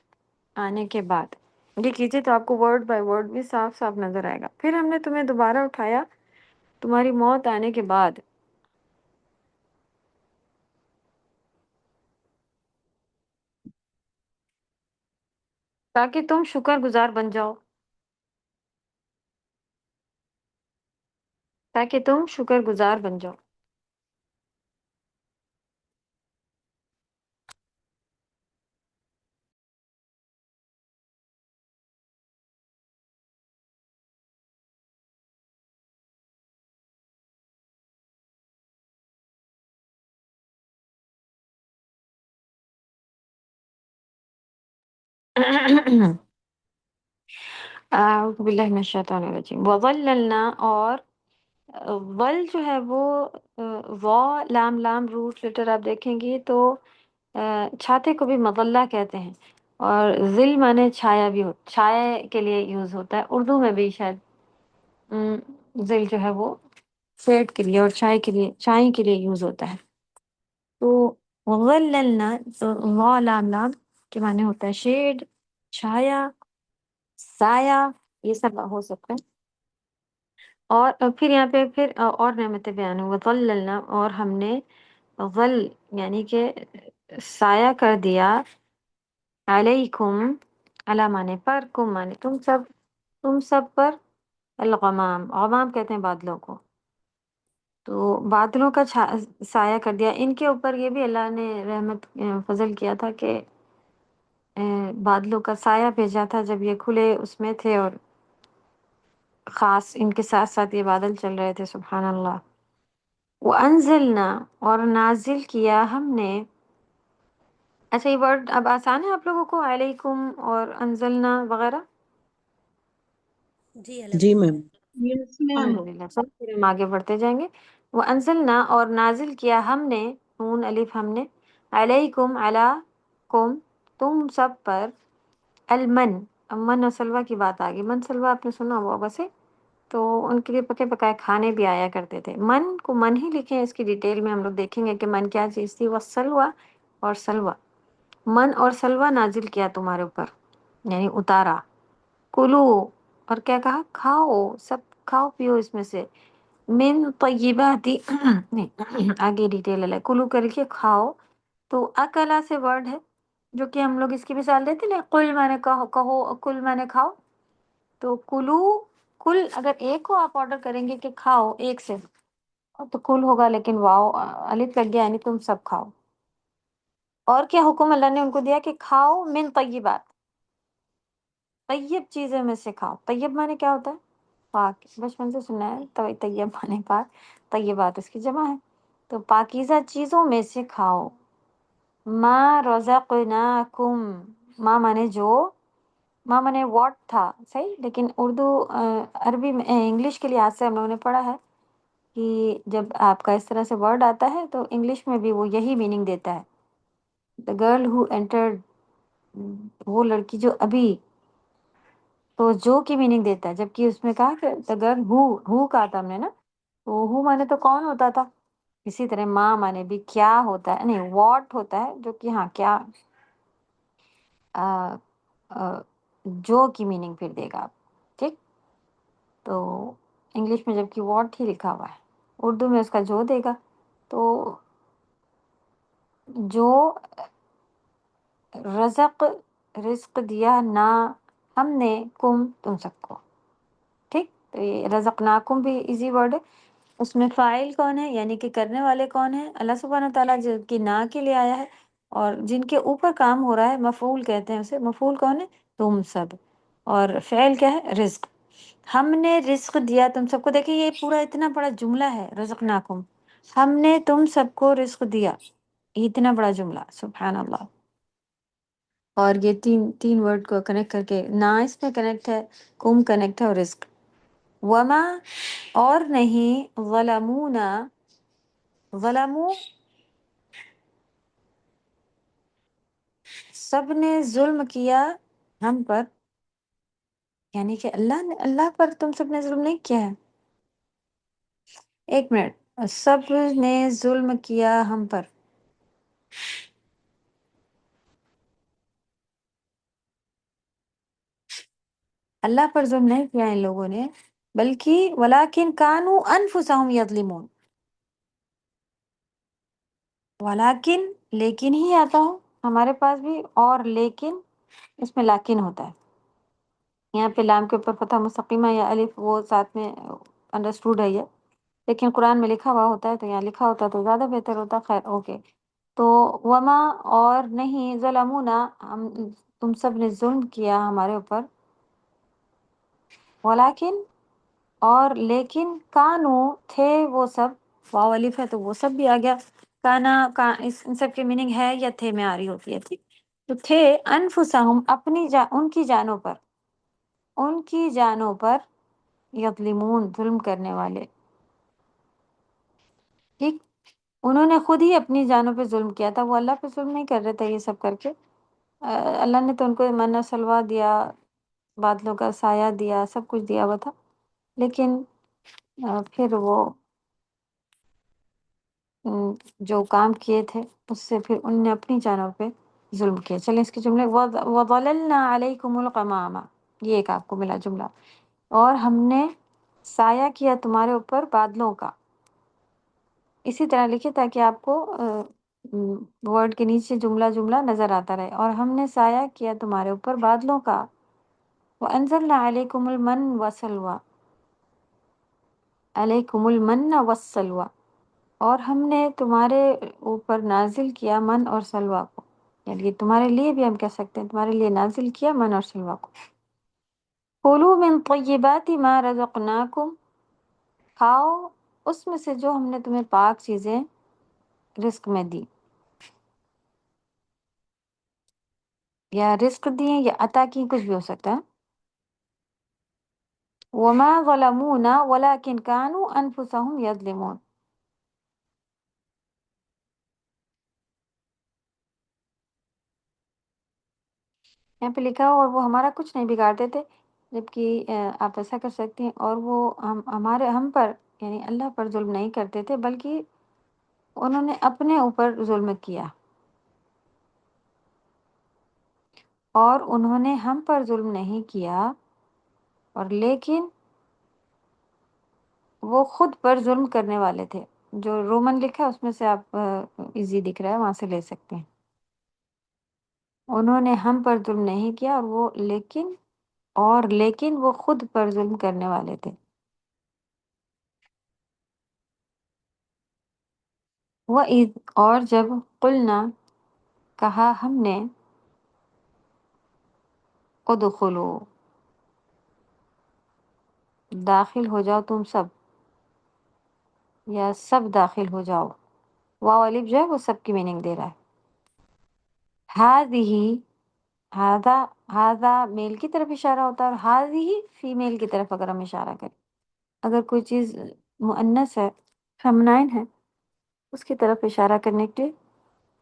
آنے کے بعد. یہ کیجیے تو آپ کو ورڈ بائی ورڈ بھی صاف صاف نظر آئے گا. پھر ہم نے تمہیں دوبارہ اٹھایا تمہاری موت آنے کے بعد، تاکہ تم شکر گزار بن جاؤ. تاکہ تم شکر گزار بن جاؤ. اعوذ باللہ من الشیطان الرجیم. وظللنا اور ول جو ہے وہ وا لام لام روٹ لیٹر آپ دیکھیں گی تو چھاتے کو بھی مظلہ کہتے ہیں اور ظل مانے چھایا بھی چھائے کے لیے یوز ہوتا ہے. اردو میں بھی شاید ظل جو ہے وہ شیڈ کے لیے اور چھائے کے لیے چھائے کے لیے یوز ہوتا ہے. تو وظللنا تو وا لام لام کے معنی ہوتا ہے شیڈ، چھایا، سایہ، یہ سب ہو سکتا ہے. اور پھر یہاں پہ پھر اور نعمتیں بیان ہوئی. وظللنا اور ہم نے ظل یعنی کہ سایہ کر دیا علیکم، علی مانے پر، کم مانے تم سب پر، الغمام، غمام کہتے ہیں بادلوں کو، تو بادلوں کا سایہ کر دیا ان کے اوپر۔ یہ بھی اللہ نے رحمت فضل کیا تھا کہ بادلوں کا سایہ بھیجا تھا جب یہ کھلے اس میں تھے، اور خاص ان کے ساتھ ساتھ یہ بادل چل رہے تھے، سبحان اللہ۔ وَأَنزَلْنَا، اور نازل کیا ہم نے۔ اچھا یہ ورڈ اب آسان ہے آپ لوگوں کو، علیکم اور انزلنا وغیرہ؟ جی جی الحمدللہ۔ میم، یس میم. الحمدللہ، چلو پھر ہم آگے بڑھتے جائیں گے۔ وَأَنزَلْنَا، اور نازل کیا ہم نے، نون الف ہم نے، علیکم علیکم تم سب پر، المن، من اور سلوہ کی بات آ گئی۔ من سلوہ آپ نے سنا ہوا ویسے، تو ان کے لیے پکے پکائے کھانے بھی آیا کرتے تھے۔ من کو من ہی لکھیں، اس کی ڈیٹیل میں ہم لوگ دیکھیں گے کہ من کیا چیز تھی۔ وَالسَّلْوَىٰ، اور سلوہ، من اور سلوہ نازل کیا تمہارے اوپر، یعنی اتارا۔ کلو، اور کیا کہا، کھاؤ، سب کھاؤ پیو اس میں سے، من طیباتی نہیں آگے ڈیٹیل ہے، کلو کر کے کھاؤ، تو اکلا سے ورڈ ہے جو کہ ہم لوگ اس کی مثال دیتے نا، کل مانے کہو، کل مانے کھاؤ، تو کلو، کل اگر ایک کو آپ آرڈر کریں گے کہ کھاؤ ایک سے تو کل ہوگا، لیکن واو الف لگ گیا یعنی تم سب کھاؤ۔ اور کیا حکم اللہ نے ان کو دیا کہ کھاؤ من طیبات، طیب چیزیں میں سے کھاؤ۔ طیب مانے کیا ہوتا ہے؟ پاک، بچپن سے سنا ہے، تو طیب مانے پاک، طیبات اس کی جمع ہے، تو پاکیزہ چیزوں میں سے کھاؤ۔ ما رزقناکم، ما مانے جو، ما مانے واٹ تھا صحیح، لیکن اردو عربی میں انگلش کے لحاظ سے ہم لوگوں نے پڑھا ہے کہ جب آپ کا اس طرح سے ورڈ آتا ہے تو انگلش میں بھی وہ یہی میننگ دیتا ہے۔ دا گرل ہو انٹرڈ، وہ لڑکی جو ابھی، تو جو کی میننگ دیتا ہے، جبکہ اس میں کہا کہ دا گرل ہو کہا تھا ہم نے نا، تو ہو مانے تو کون ہوتا تھا، اسی طرح ماں مانے بھی کیا ہوتا ہے، نہیں واٹ ہوتا ہے، جو کہ ہاں کیا، جو کی میننگ پھر دے گا آپ، ٹھیک۔ تو انگلش میں جبکہ واٹ ہی لکھا ہوا ہے، اردو میں اس کا جو دے گا، تو جو رزق دیا نا ہم نے، کم تم سب کو، ٹھیک۔ تو یہ رزقناکم بھی ایزی ورڈ ہے، اس میں فاعل کون ہے یعنی کہ کرنے والے کون ہیں، اللہ سبحانہ تعالیٰ، جو کہ نا کے لیے آیا ہے، اور جن کے اوپر کام ہو رہا ہے مفعول کہتے ہیں اسے، مفعول کون ہے، تم سب، اور فعل کیا ہے، رزق، ہم نے رزق دیا تم سب کو۔ دیکھیں یہ پورا اتنا بڑا جملہ ہے، رزقناکم، ہم نے تم سب کو رزق دیا، یہ اتنا بڑا جملہ، سبحان اللہ۔ اور یہ تین ورڈ کو کنیکٹ کر کے، نا اس میں کنیکٹ ہے، کم کنیکٹ ہے، اور رزق۔ وما، اور نہیں، ظلمونا، ظلمو، سب نے ظلم کیا ہم پر، یعنی کہ اللہ پر تم سب نے ظلم نہیں کیا ہے، ایک منٹ، سب نے ظلم کیا ہم پر، اللہ پر ظلم نہیں کیا ان لوگوں نے، بلکہ ولیکن کانوا انفسہم یظلمون، ولیکن، لیکن ہی آتا ہوں ہمارے پاس بھی، اور لیکن اس میں لیکن ہوتا ہے، یہاں پہ لام کے اوپر فتح مستقیمہ یا الف وہ ساتھ میں انڈرسٹوڈ ہے یہ، لیکن قرآن میں لکھا ہوا ہوتا ہے تو یہاں لکھا ہوتا تو زیادہ بہتر ہوتا، خیر اوکے۔ تو وما، اور نہیں، ظلمونا، تم سب نے ظلم کیا ہمارے اوپر، ولیکن، اور لیکن، کانو، تھے وہ سب، واو الف ہے تو وہ سب بھی آ گیا، کانا ان سب کے میننگ ہے یا تھے میں آ رہی ہوتی ہے، ٹھیک، تو تھے انفسہم، اپنی ان کی جانوں پر یظلمون، ظلم کرنے والے، ٹھیک، انہوں نے خود ہی اپنی جانوں پہ ظلم کیا تھا، وہ اللہ پہ ظلم نہیں کر رہے تھے یہ سب کر کے، اللہ نے تو ان کو من و سلوہ دیا، بادلوں کا سایہ دیا، سب کچھ دیا ہوا تھا، لیکن پھر وہ جو کام کیے تھے اس سے پھر ان نے اپنی جانوں پہ ظلم کیا۔ چلیں اس کے جملے، وَظَلَلْنَا عَلَيْكُمُ الْغَمَامَ، یہ ایک آپ کو ملا جملہ، اور ہم نے سایہ کیا تمہارے اوپر بادلوں کا، اسی طرح لکھے تاکہ آپ کو ورڈ کے نیچے جملہ نظر آتا رہے. اور ہم نے سایہ کیا تمہارے اوپر بادلوں کا. وَأَنزَلْنَا عَلَيْكُمُ الْمَنَّ وَالسَّلْوَىٰ عَلَيْكُمُ الْمَنَّ وَالسَّلْوَىٰ اور ہم نے تمہارے اوپر نازل کیا من اور سلویٰ کو. یعنی تمہارے لیے بھی ہم کہہ سکتے ہیں تمہارے لیے نازل کیا من اور سلویٰ کو. کُلُوا مِن طَیِّبَاتِ مَا رَزَقْنَاکُمْ کھاؤ اس میں سے جو ہم نے تمہیں پاک چیزیں رزق میں دی یا رزق دیے یا عطا کی، کچھ بھی ہو سکتا ہے. وَمَا ظَلَمُونَا وَلَٰكِن كَانُوا أَنفُسَهُمْ يَظْلِمُونَ یہاں پہ لکھا ہو اور وہ ہمارا کچھ نہیں بگاڑتے تھے، جبکہ آپ ایسا کر سکتے ہیں اور وہ ہم پر یعنی اللہ پر ظلم نہیں کرتے تھے بلکہ انہوں نے اپنے اوپر ظلم کیا. اور انہوں نے ہم پر ظلم نہیں کیا اور لیکن وہ خود پر ظلم کرنے والے تھے. جو رومن لکھا ہے اس میں سے آپ ایزی دکھ رہا ہے وہاں سے لے سکتے ہیں. انہوں نے ہم پر ظلم نہیں کیا اور لیکن وہ خود پر ظلم کرنے والے تھے. وَإِذْ اور جب قلنا کہا ہم نے ادخلوا داخل ہو جاؤ تم سب یا سب داخل ہو جاؤ. واو الف جو ہے وہ سب کی میننگ دے رہا ہے. ہاذا میل کی طرف اشارہ ہوتا ہے اور ہاذہ فیمیل کی طرف اگر ہم اشارہ کریں. اگر کوئی چیز مؤنث ہے فیمنائن ہے اس کی طرف اشارہ کرنے کے لیے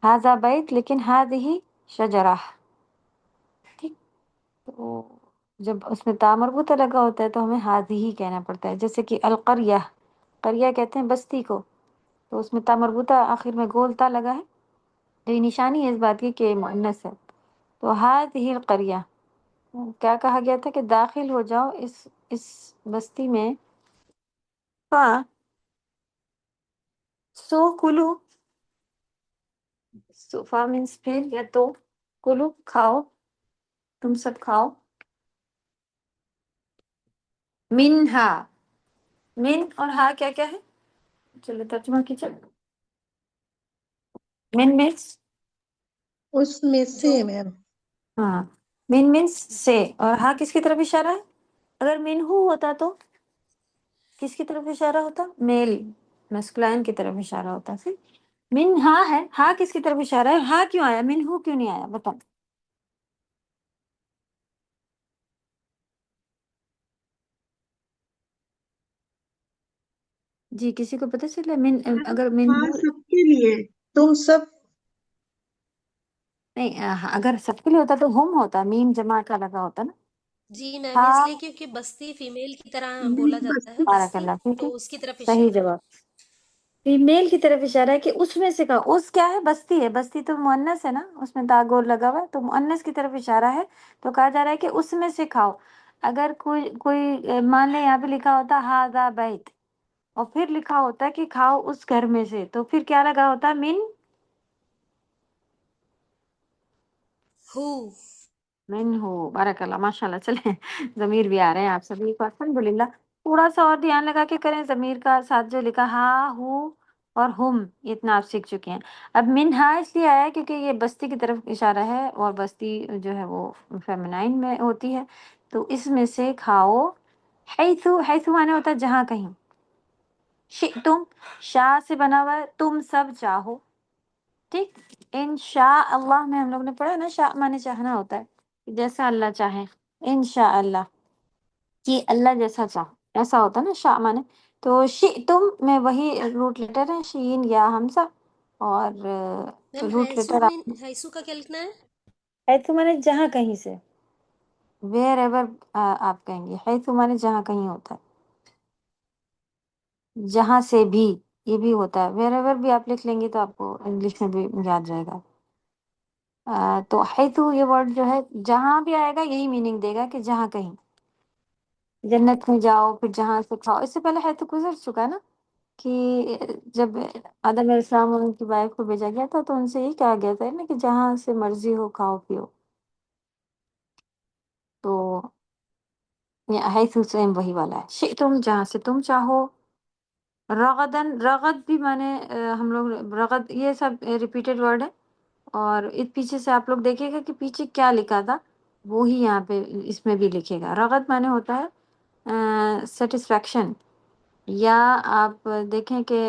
ہاذا بیت لیکن ہاذہ شجرہ. ٹھیک، تو جب اس میں تا مربوطہ لگا ہوتا ہے تو ہمیں ہاذہ کہنا پڑتا ہے. جیسے کہ القریہ، قریہ کہتے ہیں بستی کو، تو اس میں تا مربوطہ آخر میں گول تا لگا ہے تو یہ نشانی ہے اس بات کی کہ مؤنث ہے. تو ہذہ القریہ کیا کہا گیا تھا کہ داخل ہو جاؤ اس بستی میں. سو کلو، فا مینس پھر یا تو، کلو کھاؤ، تم سب کھاؤ. منہا، من اور ہا کیا کیا ہے، چلو ترجمہ کیجیے. من مینس اس میں سے میم. ہاں، من مینس سے، اور ہا کس کی طرف اشارہ ہے؟ اگر منہو ہوتا تو کس کی طرف اشارہ ہوتا؟ میل مسکلائن کی طرف اشارہ ہوتا. پھر من ہا ہے، ہا کس کی طرف اشارہ ہے؟ ہا کیوں آیا، منہو کیوں نہیں آیا بتاؤ. جی کسی کو پتہ چلا اگر ہاں منہو سب کے لیے، تم سب. نہیں، اگر سب کے لیے ہوتا تو ہم ہوتا، میم جمع کا لگا ہوتا نا. جی میم، اس ہاں لیے کیونکہ بستی فیمیل کی طرح بولا جاتا ہے، بارک بستی، اللہ، ٹھیک ہے تو اس کی طرف صحیح اشارہ ہے. جواب. فیمیل کی طرف اشارہ ہے کہ اس میں سے کہا. اس کیا ہے؟ بستی ہے. بستی تو مؤنث ہے نا، اس میں تاگور لگا ہوا ہے تو مؤنث کی طرف اشارہ ہے. تو کہا جا رہا ہے کہ اس میں سے کھاؤ. اگر کوئی مان لے یہاں پہ لکھا ہوتا ہاذا بیت اور پھر لکھا ہوتا کہ کھاؤ اس گھر میں سے، تو پھر کیا لگا ہوتا؟ من ہو. بارک اللہ، ماشاء اللہ. چلیں ضمیر بھی آ رہے ہیں آپ سبھی کو، الحمدللہ. تھوڑا سا اور دھیان لگا کے کریں. ضمیر کا ساتھ جو لکھا ہا ہو اور ہم، اتنا آپ سیکھ چکے ہیں. اب من ہا اس لیے آیا کیونکہ یہ بستی کی طرف اشارہ ہے اور بستی جو ہے وہ فیمنائن میں ہوتی ہے. تو اس میں سے کھاؤ. حیثو، حیثو معنی ہوتا ہے جہاں کہیں. شئتم، شاء سے بنا ہوا ہے، تم سب چاہو. ٹھیک، انشاء اللہ میں ہم لوگ نے پڑھا نا، شاء معنی چاہنا ہوتا ہے، جیسا اللہ چاہے. انشاء اللہ کہ اللہ جیسا چاہو، ایسا ہوتا ہے نا شاء معنی. تو شئتم میں وہی روٹ لیٹر ہے، شین یا حمزہ، اور میم روٹ حیثو لیٹر میں، حیثو کا کیا لکھنا ہے؟ حیثو معنی جہاں کہیں سے، ویئر ایور آپ کہیں گے. حیثو معنی جہاں کہیں ہوتا ہے، جہاں سے بھی، یہ بھی ہوتا ہے. ویئر ایور بھی آپ لکھ لیں گے تو آپ کو انگلش میں بھی یاد رہے گا. تو حیثو یہ ورڈ جو ہے جہاں بھی آئے گا یہی میننگ دے گا کہ جہاں کہیں. جنت میں جاؤ، پھر جہاں سے کھاؤ. اس سے پہلے حیثو گزر چکا ہے نا. کہ جب آدم علیہ السلام اور ان کی وائف کو بھیجا گیا تھا تو ان سے یہی کہا گیا تھا نا کہ جہاں سے مرضی ہو کھاؤ پیو، تو حیث سیم وہی والا ہے، شئتم جہاں سے تم چاہو، رغدن رغد بھی مانے ہم لوگ رغد یہ سب ریپیٹڈ ورڈ ہے، اور اس پیچھے سے آپ لوگ دیکھے گا کہ پیچھے کیا لکھا تھا وہی یہاں پہ اس میں بھی لکھے گا۔ رغد مانے ہوتا ہے سیٹسفیکشن، یا آپ دیکھیں کہ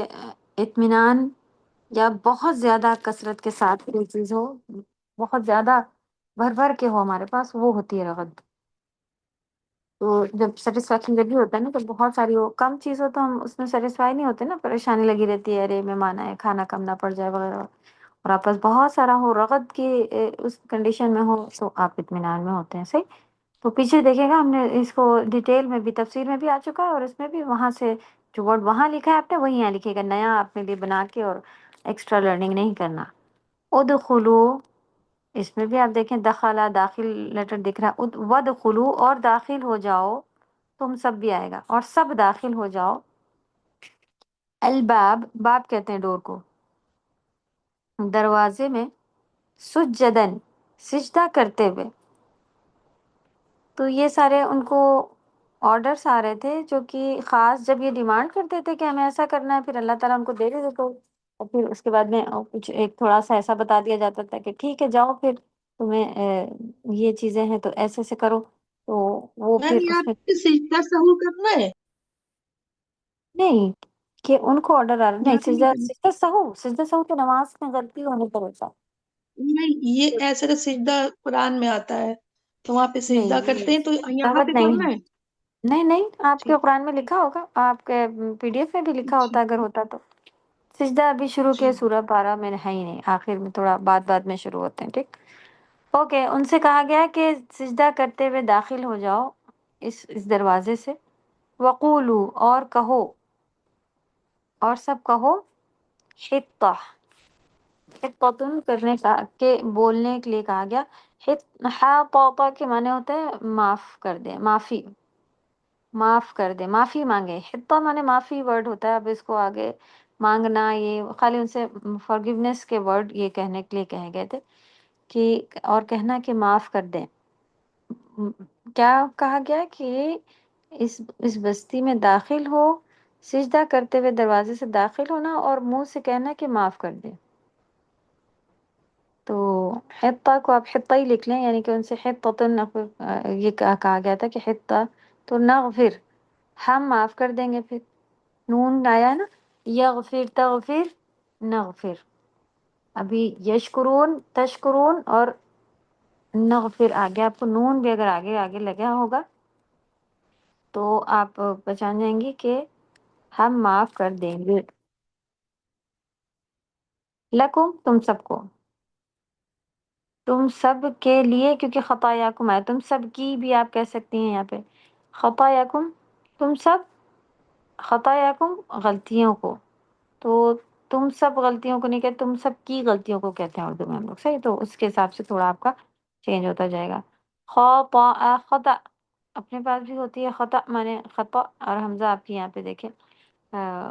اطمینان، یا بہت زیادہ کثرت کے ساتھ کوئی چیز ہو، بہت زیادہ بھر بھر کے ہو ہمارے پاس، وہ ہوتی ہے رغد۔ تو جب سیٹسفیکشن جب بھی ہوتا ہے نا تو بہت ساری ہو، کم چیز ہو تو ہم اس میں سیٹسفائی نہیں ہوتے نا، پریشانی لگی رہتی ہے، ارے مہمان آئے کھانا کم نہ پڑ جائے وغیرہ، اور آپ پاس بہت سارا ہو، رغد کی اس کنڈیشن میں ہو تو آپ اطمینان میں ہوتے ہیں، صحیح۔ تو پیچھے دیکھے گا ہم نے اس کو ڈیٹیل میں بھی تفسیر میں بھی آ چکا ہے، اور اس میں بھی وہاں سے جو ورڈ وہاں لکھا ہے آپ نے وہی یہاں لکھے گا، نیا اپنے لیے بنا کے اور ایکسٹرا لرننگ نہیں کرنا۔ ادخلو، اس میں بھی آپ دیکھیں دخلا داخل لیٹر دکھ رہا ہے، ودخلو اور داخل ہو جاؤ، تم سب بھی آئے گا، اور سب داخل ہو جاؤ، الباب باب کہتے ہیں ڈور کو، دروازے میں، سجدن سجدہ کرتے ہوئے۔ تو یہ سارے ان کو آرڈرس آ رہے تھے جو کہ خاص جب یہ ڈیمانڈ کرتے تھے کہ ہمیں ایسا کرنا ہے، پھر اللہ تعالیٰ ان کو دے دیتے تو، اور پھر اس کے بعد میں کچھ ایک تھوڑا سا ایسا بتا دیا جاتا تھا کہ ٹھیک ہے جاؤ پھر تمہیں یہ چیزیں ہیں تو ایسے سے کرو، تو وہ میم پھر یہاں اس میں پہ سجدہ سہو کرنا ہے، نہیں کہ ان کو آرڈر آ رہا نہیں، یہاں پہ سجدہ سجدہ سہو، سجدہ سہو تو نماز میں غلطی ہونے پر ہوتا نہیں، یہ ایسے کا سجدہ قرآن میں آتا ہے تو وہاں پہ نہیں، سجدہ کرتے ہیں تو یہاں دعوت پہ نہیں کرنا ہے، ہے۔ نہیں نہیں، آپ کے ٹھیک قرآن میں لکھا ہوگا، آپ کے پی ڈی ایف میں بھی لکھا ہوتا اگر ہوتا تو۔ سجدہ ابھی شروع کے ٹھیک سورہ پارہ میں ہے ہی نہیں، آخر میں تھوڑا بعد میں شروع ہوتے ہیں، ٹھیک۔ اوکے، ان سے کہا گیا کہ سجدہ کرتے ہوئے داخل ہو جاؤ اس دروازے سے، وقولو اور کہو، اور سب کہو، حطہ، حطتن کرنے کا کہ بولنے کے لیے کہا گیا، حاطہ کے معنی ہوتے ہیں معاف کر دیں، معافی، معاف کر دے، معافی مانگے، حطہ مانے معافی ورڈ ہوتا ہے، اب اس کو آگے مانگنا، یہ خالی ان سے فارگیونیس کے ورڈ یہ کہنے کے لیے کہے گئے تھے کہ، اور کہنا کہ معاف کر دیں۔ کیا کہا گیا کہ اس بستی میں داخل ہو، سجدہ کرتے ہوئے دروازے سے داخل ہونا، اور منہ سے کہنا کہ معاف کر دیں۔ تو حطہ کو آپ حطہ ہی لکھ لیں، یعنی کہ ان سے حطتن یہ کہا گیا تھا کہ حطہ تو نغفر، ہم معاف کر دیں گے، پھر نون آیا ہے نا، یغفر تغفر نغفر، ابھی یشکرون تشکرون اور نغفر آگے، آپ کو نون بھی اگر آگے آگے لگا ہوگا تو آپ پہچان جائیں گی کہ ہم معاف کر دیں گے، لکم تم سب کو، تم سب کے لیے، کیونکہ خطایاکم ہے، تم سب کی بھی آپ کہہ سکتی ہیں یہاں پہ، خطایاکم تم سب، خطایاکم غلطیوں کو، تو تم سب غلطیوں کو نہیں کہتے، تم سب کی غلطیوں کو کہتے ہیں اردو میں ہم لوگ، صحیح، تو اس کے حساب سے تھوڑا آپ کا چینج ہوتا جائے گا۔ خطا، خطا اپنے پاس بھی ہوتی ہے، خطا مانے خطا، اور حمزہ آپ کی یہاں پہ دیکھیں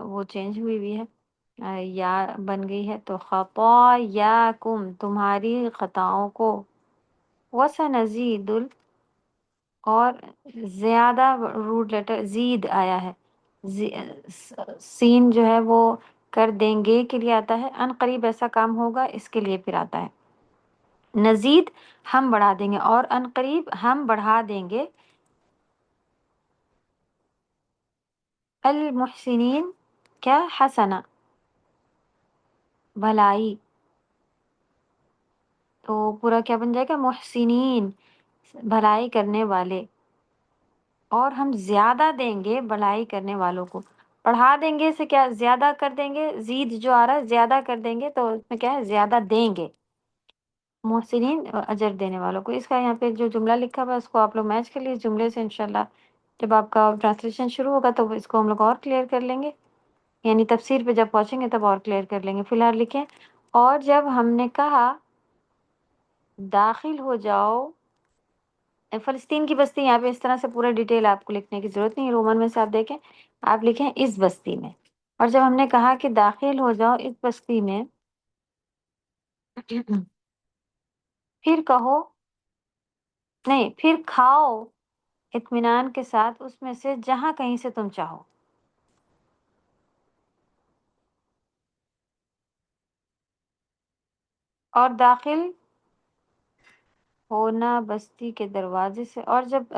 وہ چینج ہوئی ہے، یا بن گئی ہے، تو خطایاکم تمہاری خطاؤں کو، وسنزید اور زیادہ روٹ لیٹر زید آیا ہے، سین جو ہے وہ کر دیں گے کے لیے آتا ہے، ان قریب ایسا کام ہوگا اس کے لیے پھر آتا ہے، نزید ہم بڑھا دیں گے، اور ان قریب ہم بڑھا دیں گے، المحسنین کیا حسنہ بھلائی، تو پورا کیا بن جائے گا، محسنین بھلائی کرنے والے، اور ہم زیادہ دیں گے بھلائی کرنے والوں کو، بڑھا دیں گے سے کیا زیادہ کر دیں گے، زید جو آ رہا ہے زیادہ کر دیں گے تو اس میں کیا ہے زیادہ دیں گے، محسنین اجر دینے والوں کو۔ اس کا یہاں پہ جو جملہ لکھا ہوا ہے اس کو آپ لوگ میچ کر لیے، اس جملے سے انشاءاللہ جب آپ کا ٹرانسلیشن شروع ہوگا تو اس کو ہم لوگ اور کلیئر کر لیں گے، یعنی تفسیر پہ جب پہنچیں گے تب اور کلیئر کر لیں گے، فی الحال لکھیں، اور جب ہم نے کہا داخل ہو جاؤ، فلسطین کی بستی، یہاں پہ اس طرح سے پورا ڈیٹیل آپ کو لکھنے کی ضرورت نہیں، رومن میں سے آپ دیکھیں، آپ لکھیں اس بستی میں، اور جب ہم نے کہا کہ داخل ہو جاؤ اس بستی میں، پھر کہو نہیں، پھر کھاؤ اطمینان کے ساتھ اس میں سے جہاں کہیں سے تم چاہو. اور داخل ہونا بستی کے دروازے سے، اور جب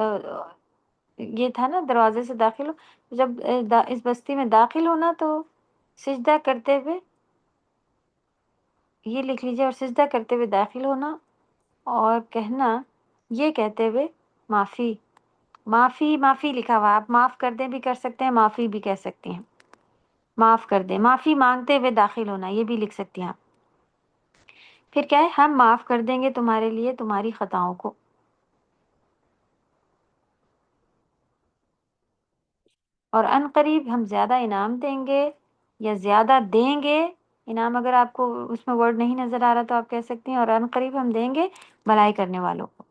یہ تھا نا دروازے سے داخل ہو، جب اس بستی میں داخل ہونا تو سجدہ کرتے ہوئے، یہ لکھ لیجیے، اور سجدہ کرتے ہوئے داخل ہونا اور کہنا، یہ کہتے ہوئے معافی معافی معافی لکھا ہوا، آپ معاف کر دیں بھی کر سکتے ہیں، معافی بھی کہہ سکتی ہیں. معاف کر دیں، معافی مانگتے ہوئے داخل ہونا، یہ بھی لکھ سکتی ہیں آپ. پھر کیا ہے، ہم معاف کر دیں گے تمہارے لیے تمہاری خطاؤں کو. اور ان قریب ہم زیادہ انعام دیں گے یا زیادہ دیں گے. انعام اگر آپ کو اس میں ورڈ نہیں نظر آ رہا تو آپ کہہ سکتی ہیں، اور ان قریب ہم دیں گے بھلائی کرنے والوں کو.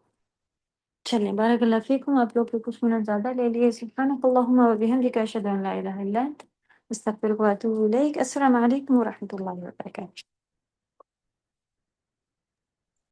چلیں، بارک اللہ فیکم. آپ لوگ کے کچھ منٹ زیادہ لے لیے. سبحانک اللہم و بحمدک، اشہد ان لا الہ الا انت، استغفرک و اتوب الیک. السلام علیکم و رحمۃ اللہ وبرکاتہ.